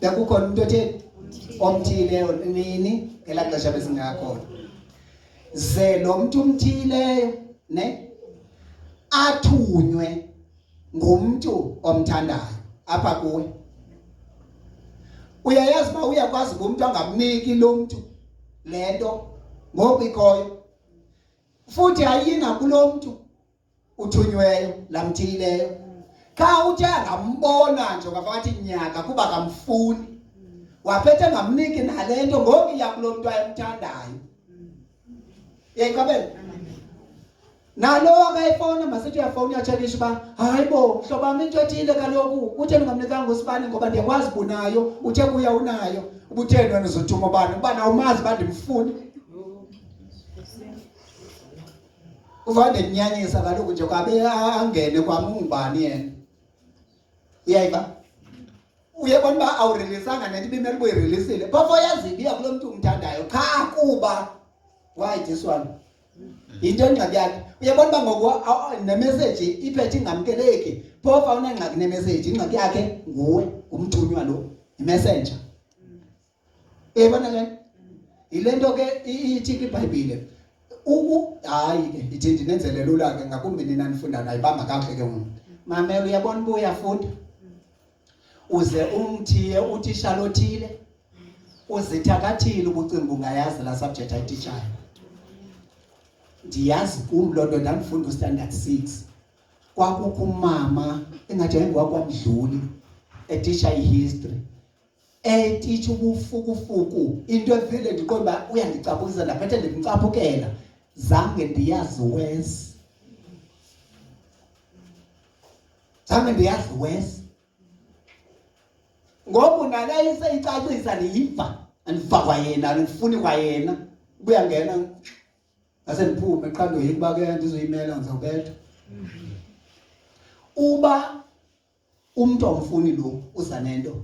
Bekukhona umuntu otheni omthileyo nini ngela xesha besingekakholwa. Ze lo muntu umthileyo, ne? Athunywe ngumuntu omthandayo apha kuwe. Uyayazi ba uyakwazi umuntu angamniki lo muntu lento ngoku ikhoyo. Futhi ayina kulo muntu uthunyweyo lamthileyo. Kha uthi angambona nje ngaphakathi inyaka kuba kamfuni. Waphethe ngamniki nalento ngoku iya kulo muntu ayemthandayo. Yayikabela. Nalo akayifona masithi uyafona uyatshelisha ba hayibo hloba wami into ethile kaloku utheni ungamnikanga usibani ngoba ndiyakwazi bunayo uthe kuya unayo ubutheni wena uzothuma bani ubana awumazi bandimfuni. Uvande nyanyisa kaloku nje kwabe angene kwami ungubani yena. Uyayiba? Uyabona ba awureleasanga nento ibimele uyireleasile. Phofu yazibi kulo muntu umthandayo kha kuba why this one? Into engxaki yakhe. Uyabona ba ngoku nemessage iphethe ingamkeleki. Phofu awunengxaki nemessage, ingxaki yakhe nguwe umthunywa lo, imessenger. Uyabona ke? Ilento ke ithi iBhayibhile. Hayi ke ithi ndinenzele lula ke ngakumbi nina nifunda nayo bamba kahle ke ngoku. Mamela uyabona uba uyafunda. Uze umthiye utitshala othile. Uzithakathile ubucinga ungayazi la subject ayititshayo. Ndiyazi kum lo nto ndandifunda uStandard 6. Kwakukho umama engathi ayengwakwamdluli etitsha ihistory. Etitsha ubufukufuku into evele ndiqonda uba uyandicapukisa ndaphethe ndimcaphukela. Zange ndiyazi wes. Zange ndiyazi wes. Ngoku nale seyicacisa ndiyiva andiva kwayena andifuni kwayena ubuya ngena ngase ndiphume eqando yikuba ke ndizoyimela ngizobetha. Uba umuntu omfuni lo uza nento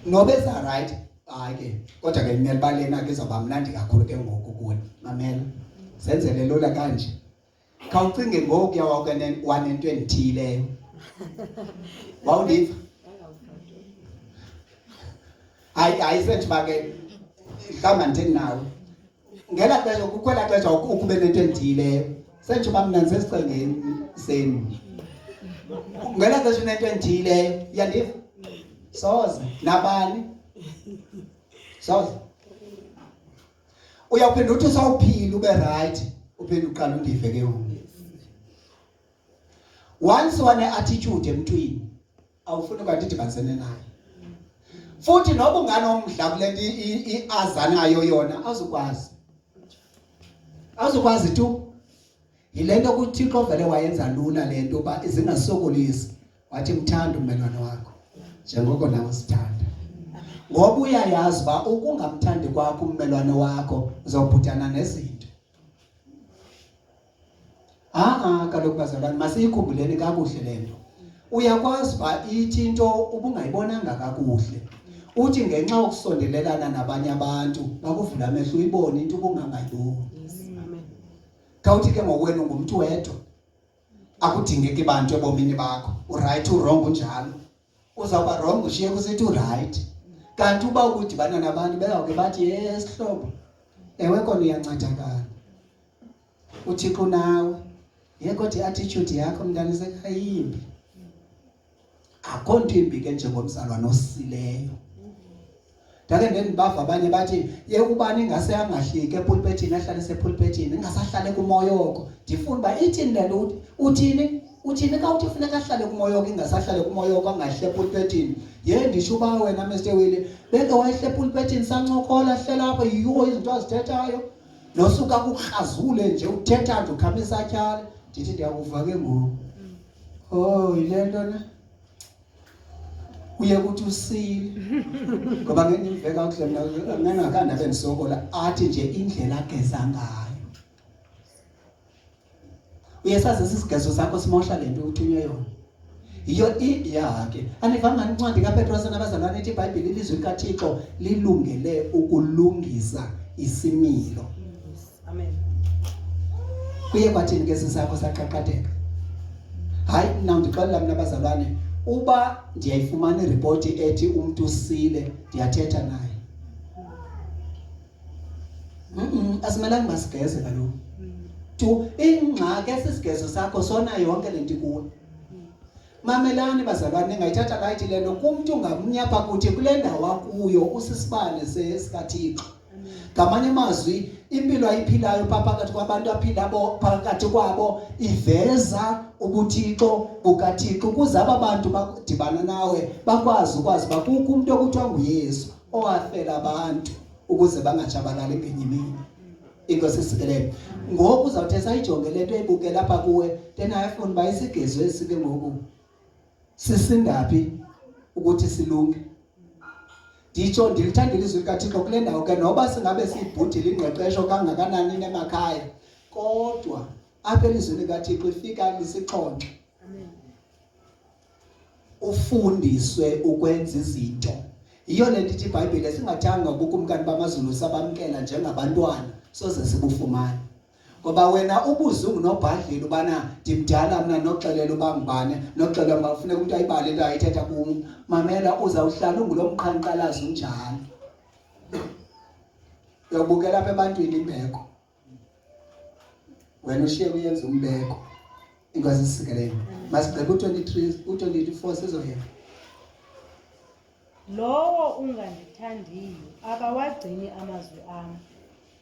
nobe za right hayi ke kodwa ke imele balena ke izawuba mnandi kakhulu ke ngoku kuwe mamela zenzele lula kanje. Khawucinge ngoku yawakene wanento endithileyo. Wawuliva? Hayi sethi make mhlawumbe nditheni nawe. Ngela xesha kukhwela xesha ukube nento endithileyo. Sethi uba mna ndisesicengeni senu. Ngela xesha nento endithileyo yandiva? Soze nabani? Soze. Uyaphinda uthi sawuphila ube right uphinde uqala undive ke ngoku. Once wane attitude emntwini awufuni kanti idibanisene naye. Futhi noba unganomdla kule nto iazanayo yona azukwazi. Azukwazi tu. Yilento kuThixo vele wayenza lula lento ba izingasokolisi. Wathi mthanda ummelwane wakho njengoko nawe usithanda. Ngoba uyayazi ba ukungamthandi kwakho ummelwane wakho uzobhutana nezinto. Kaloku bazalwane masiyikhumbuleni kakuhle lento. Uyakwazi ba ithi into ubungayibonanga kakuhle. Uthi ngenxa yokusondelelana nabanye abantu bakuvula amehlo uyibone into ubungangayiboni. Amen. Kawuthi ke ngokwenu ngumuntu wedwa. Akudingeki bantu ebomini bakho. Uright urong unjalo. Uzawuba wrong ushiye kusithi uright. Kanti uba ukudibana nabantu bezawuke bathi yes hlobo. Ewe kona uyancedakala. Uthixo nawe. Yekho thi attitude yakho mntana isekayimbi. Akho nto imbi ke njengomzalwane osileyo. Ndake ndibava abanye bathi ye ubani ingase angahliki epulpetini ahlale sepulpetini ingasahlale kumoyoko. Ndifuna ba ithini lento uthini? Uthini ka uthi ufuneka ahlale kumoyoko ingasahlale kumoyoko angahle epulpetini. Ye ndisho uba wena Mr Willie beke wayehle epulpetini sancokola hlela apha yiyo izinto azithethayo. Nosuka kukrazule nje uthetha nje ukhamisa atyala. Ndithi ndiyakuva ke ngoku. Oh yilento na. uye ukuthi usile ngoba ngeke kakuhle mina ngingakanda bendisokola athi nje indlela ageza ngayo. Uyesazi isigezo sakho simosha lento uthunywe yona. Iyo yakhe anivanga incwadi kaPetros nabazalwane ethi iBhayibheli ilizwi likaThixo lilungele ukulungisa isimilo. Amen. Kuye kwathini ke sisakho saqaqatheka. Hayi mina ndixolela mina abazalwane uba ndiyayifumana ireport ethi umuntu usile ndiyathetha naye. Asimelanga basigeze kaloku. Tu ingxaki esisigezo sakho sona yonke lento kuwe. Mamelani bazalwane ngayithatha kayithi lento kumuntu ngamnyapha kuthi kule ndawo akuyo usisibane sesikaThixo. Ngamanye amazwi impilo ayiphilayo phakathi kwabantu aphilabo phakathi kwabo iveza ubuthixo bukaThixo ukuze abantu badibana nawe bakwazi bakukho umuntu okuthiwa nguYesu owafela abantu ukuze bangajabalali ngenye imini. Inkosi sikelele ngoku uzawuthi sayijonge lento eyibuke lapha kuwe then ayafuna bayisigezo esike ngoku sisindaphi ukuthi silunge. Nditsho ndilithanda ilizwi likaThixo kule ndawo ke noba singabe siyibhudile ingqeqesho kangakanani emakhaya kodwa apha elizwini likaThixo ifika lisixonxe. Amen. Ufundiswe ukwenza izinto. Iyo le ndithi iBhayibheli singathanga ubukumkani bamaZulu sabamkela njengabantwana soze sibufumane. Ngoba wena ubuzungu nobhadlile ubana ndimdala mina noxelela uba ngibane noxelela bafuneka ukuthi ayibale into ayithetha kum. Mamela uzawuhlala ungulomqhankqalazi unjalo. Uyabukela apha ebantwini imbeko. Wena ushiye uyenza umbeko. Inkosi sikelele. Masigqibe u24 sizoyeka. Lowo ungandithandiyo akawagcini amazwi ami.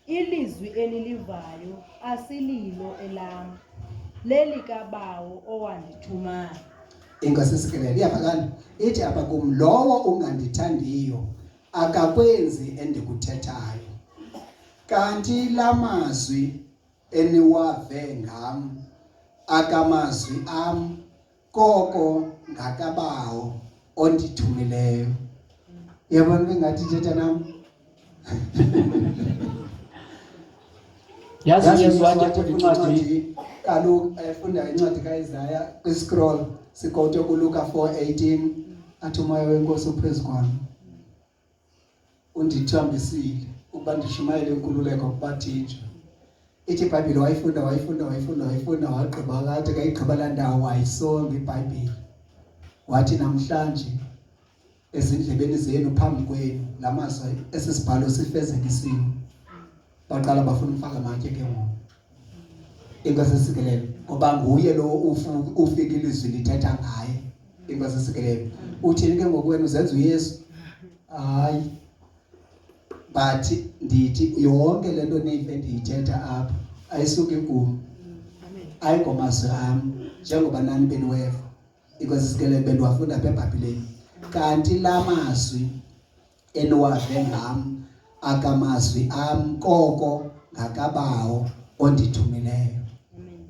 Ilizwi elilivayo asililo elam lelikabawo owandithumayo. Inkosi sikelele iyavakala ithi apha kum lowo ungandithandiyo akakwenzi endikuthethayo. Kanti lamazwi eniwave ngam akamazwi am koko ngakabawo ondithumileyo. Yabona bengathi thetha nam. Yazi ngizwathi incwadi kaloku efunda incwadi kaIsaya kwi-scroll sikote kuLuka 4:18 athi umoya wenkosi uphezu kwami undithambisile ukuba ndishumayele inkululeko kubathinjwa. Ithi iBhayibheli wayifunda wagqiba kade kayigqiba laa ndawo wayisonga iBhayibheli. Wathi namhlanje ezindlebeni zenu phambi kwenu lamazwi esisibhalo sifezekisiwe. Baqala bafuna umfaka amatye ke ngoku. Inkosi sikelele ngoba nguye lo ufika ilizwi lithetha ngaye. Inkosi sikelele uthini ke ngoku wena uzenza uYesu? Hayi. But ndithi yonke lento neyive ndiyithetha apha ayisuki kum. Amen. Ayingomazwi ami njengoba nani beniweva. Inkosi sikelele bendiwafunda apha eBhayibhelini. Kanti lamazwi eniwave ngam akamazwi am koko ngakabawo ondithumileyo. Amen.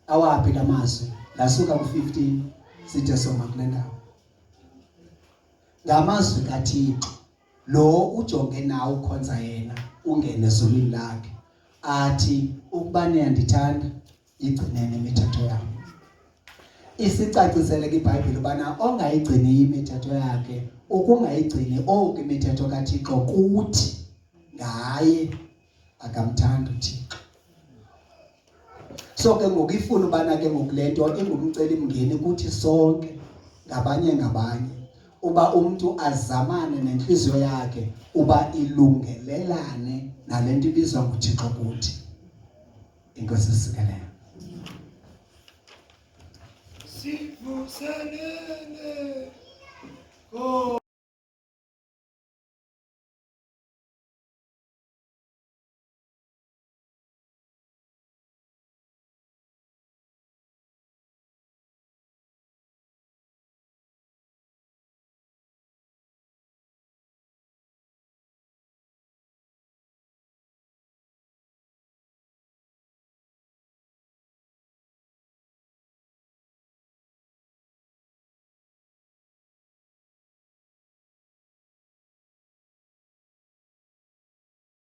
Awaphi lamazwi? Lasuka ku15 sithe soma kule ndawo. Ngamazwi kaThixo lo ujonge nawo ukhonza yena ungene ezulwini lakhe athi ukuba niyandithanda igcinene imithetho yami. Isicacisele iBhayibheli ubana ongayigcini imithetho yakhe ukungayigcini oku imithetho kaThixo kuthi ngaye akamthanda uThixo. So ke ngoku ifuna ubana ke ngoku lento ingumcelimngeni kuthi sonke ngabanye uba umuntu azamane nenhliziyo yakhe uba ilungelelane nalento ibizwa nguThixo kuthi. Inkosi sikelele. Sivuselele.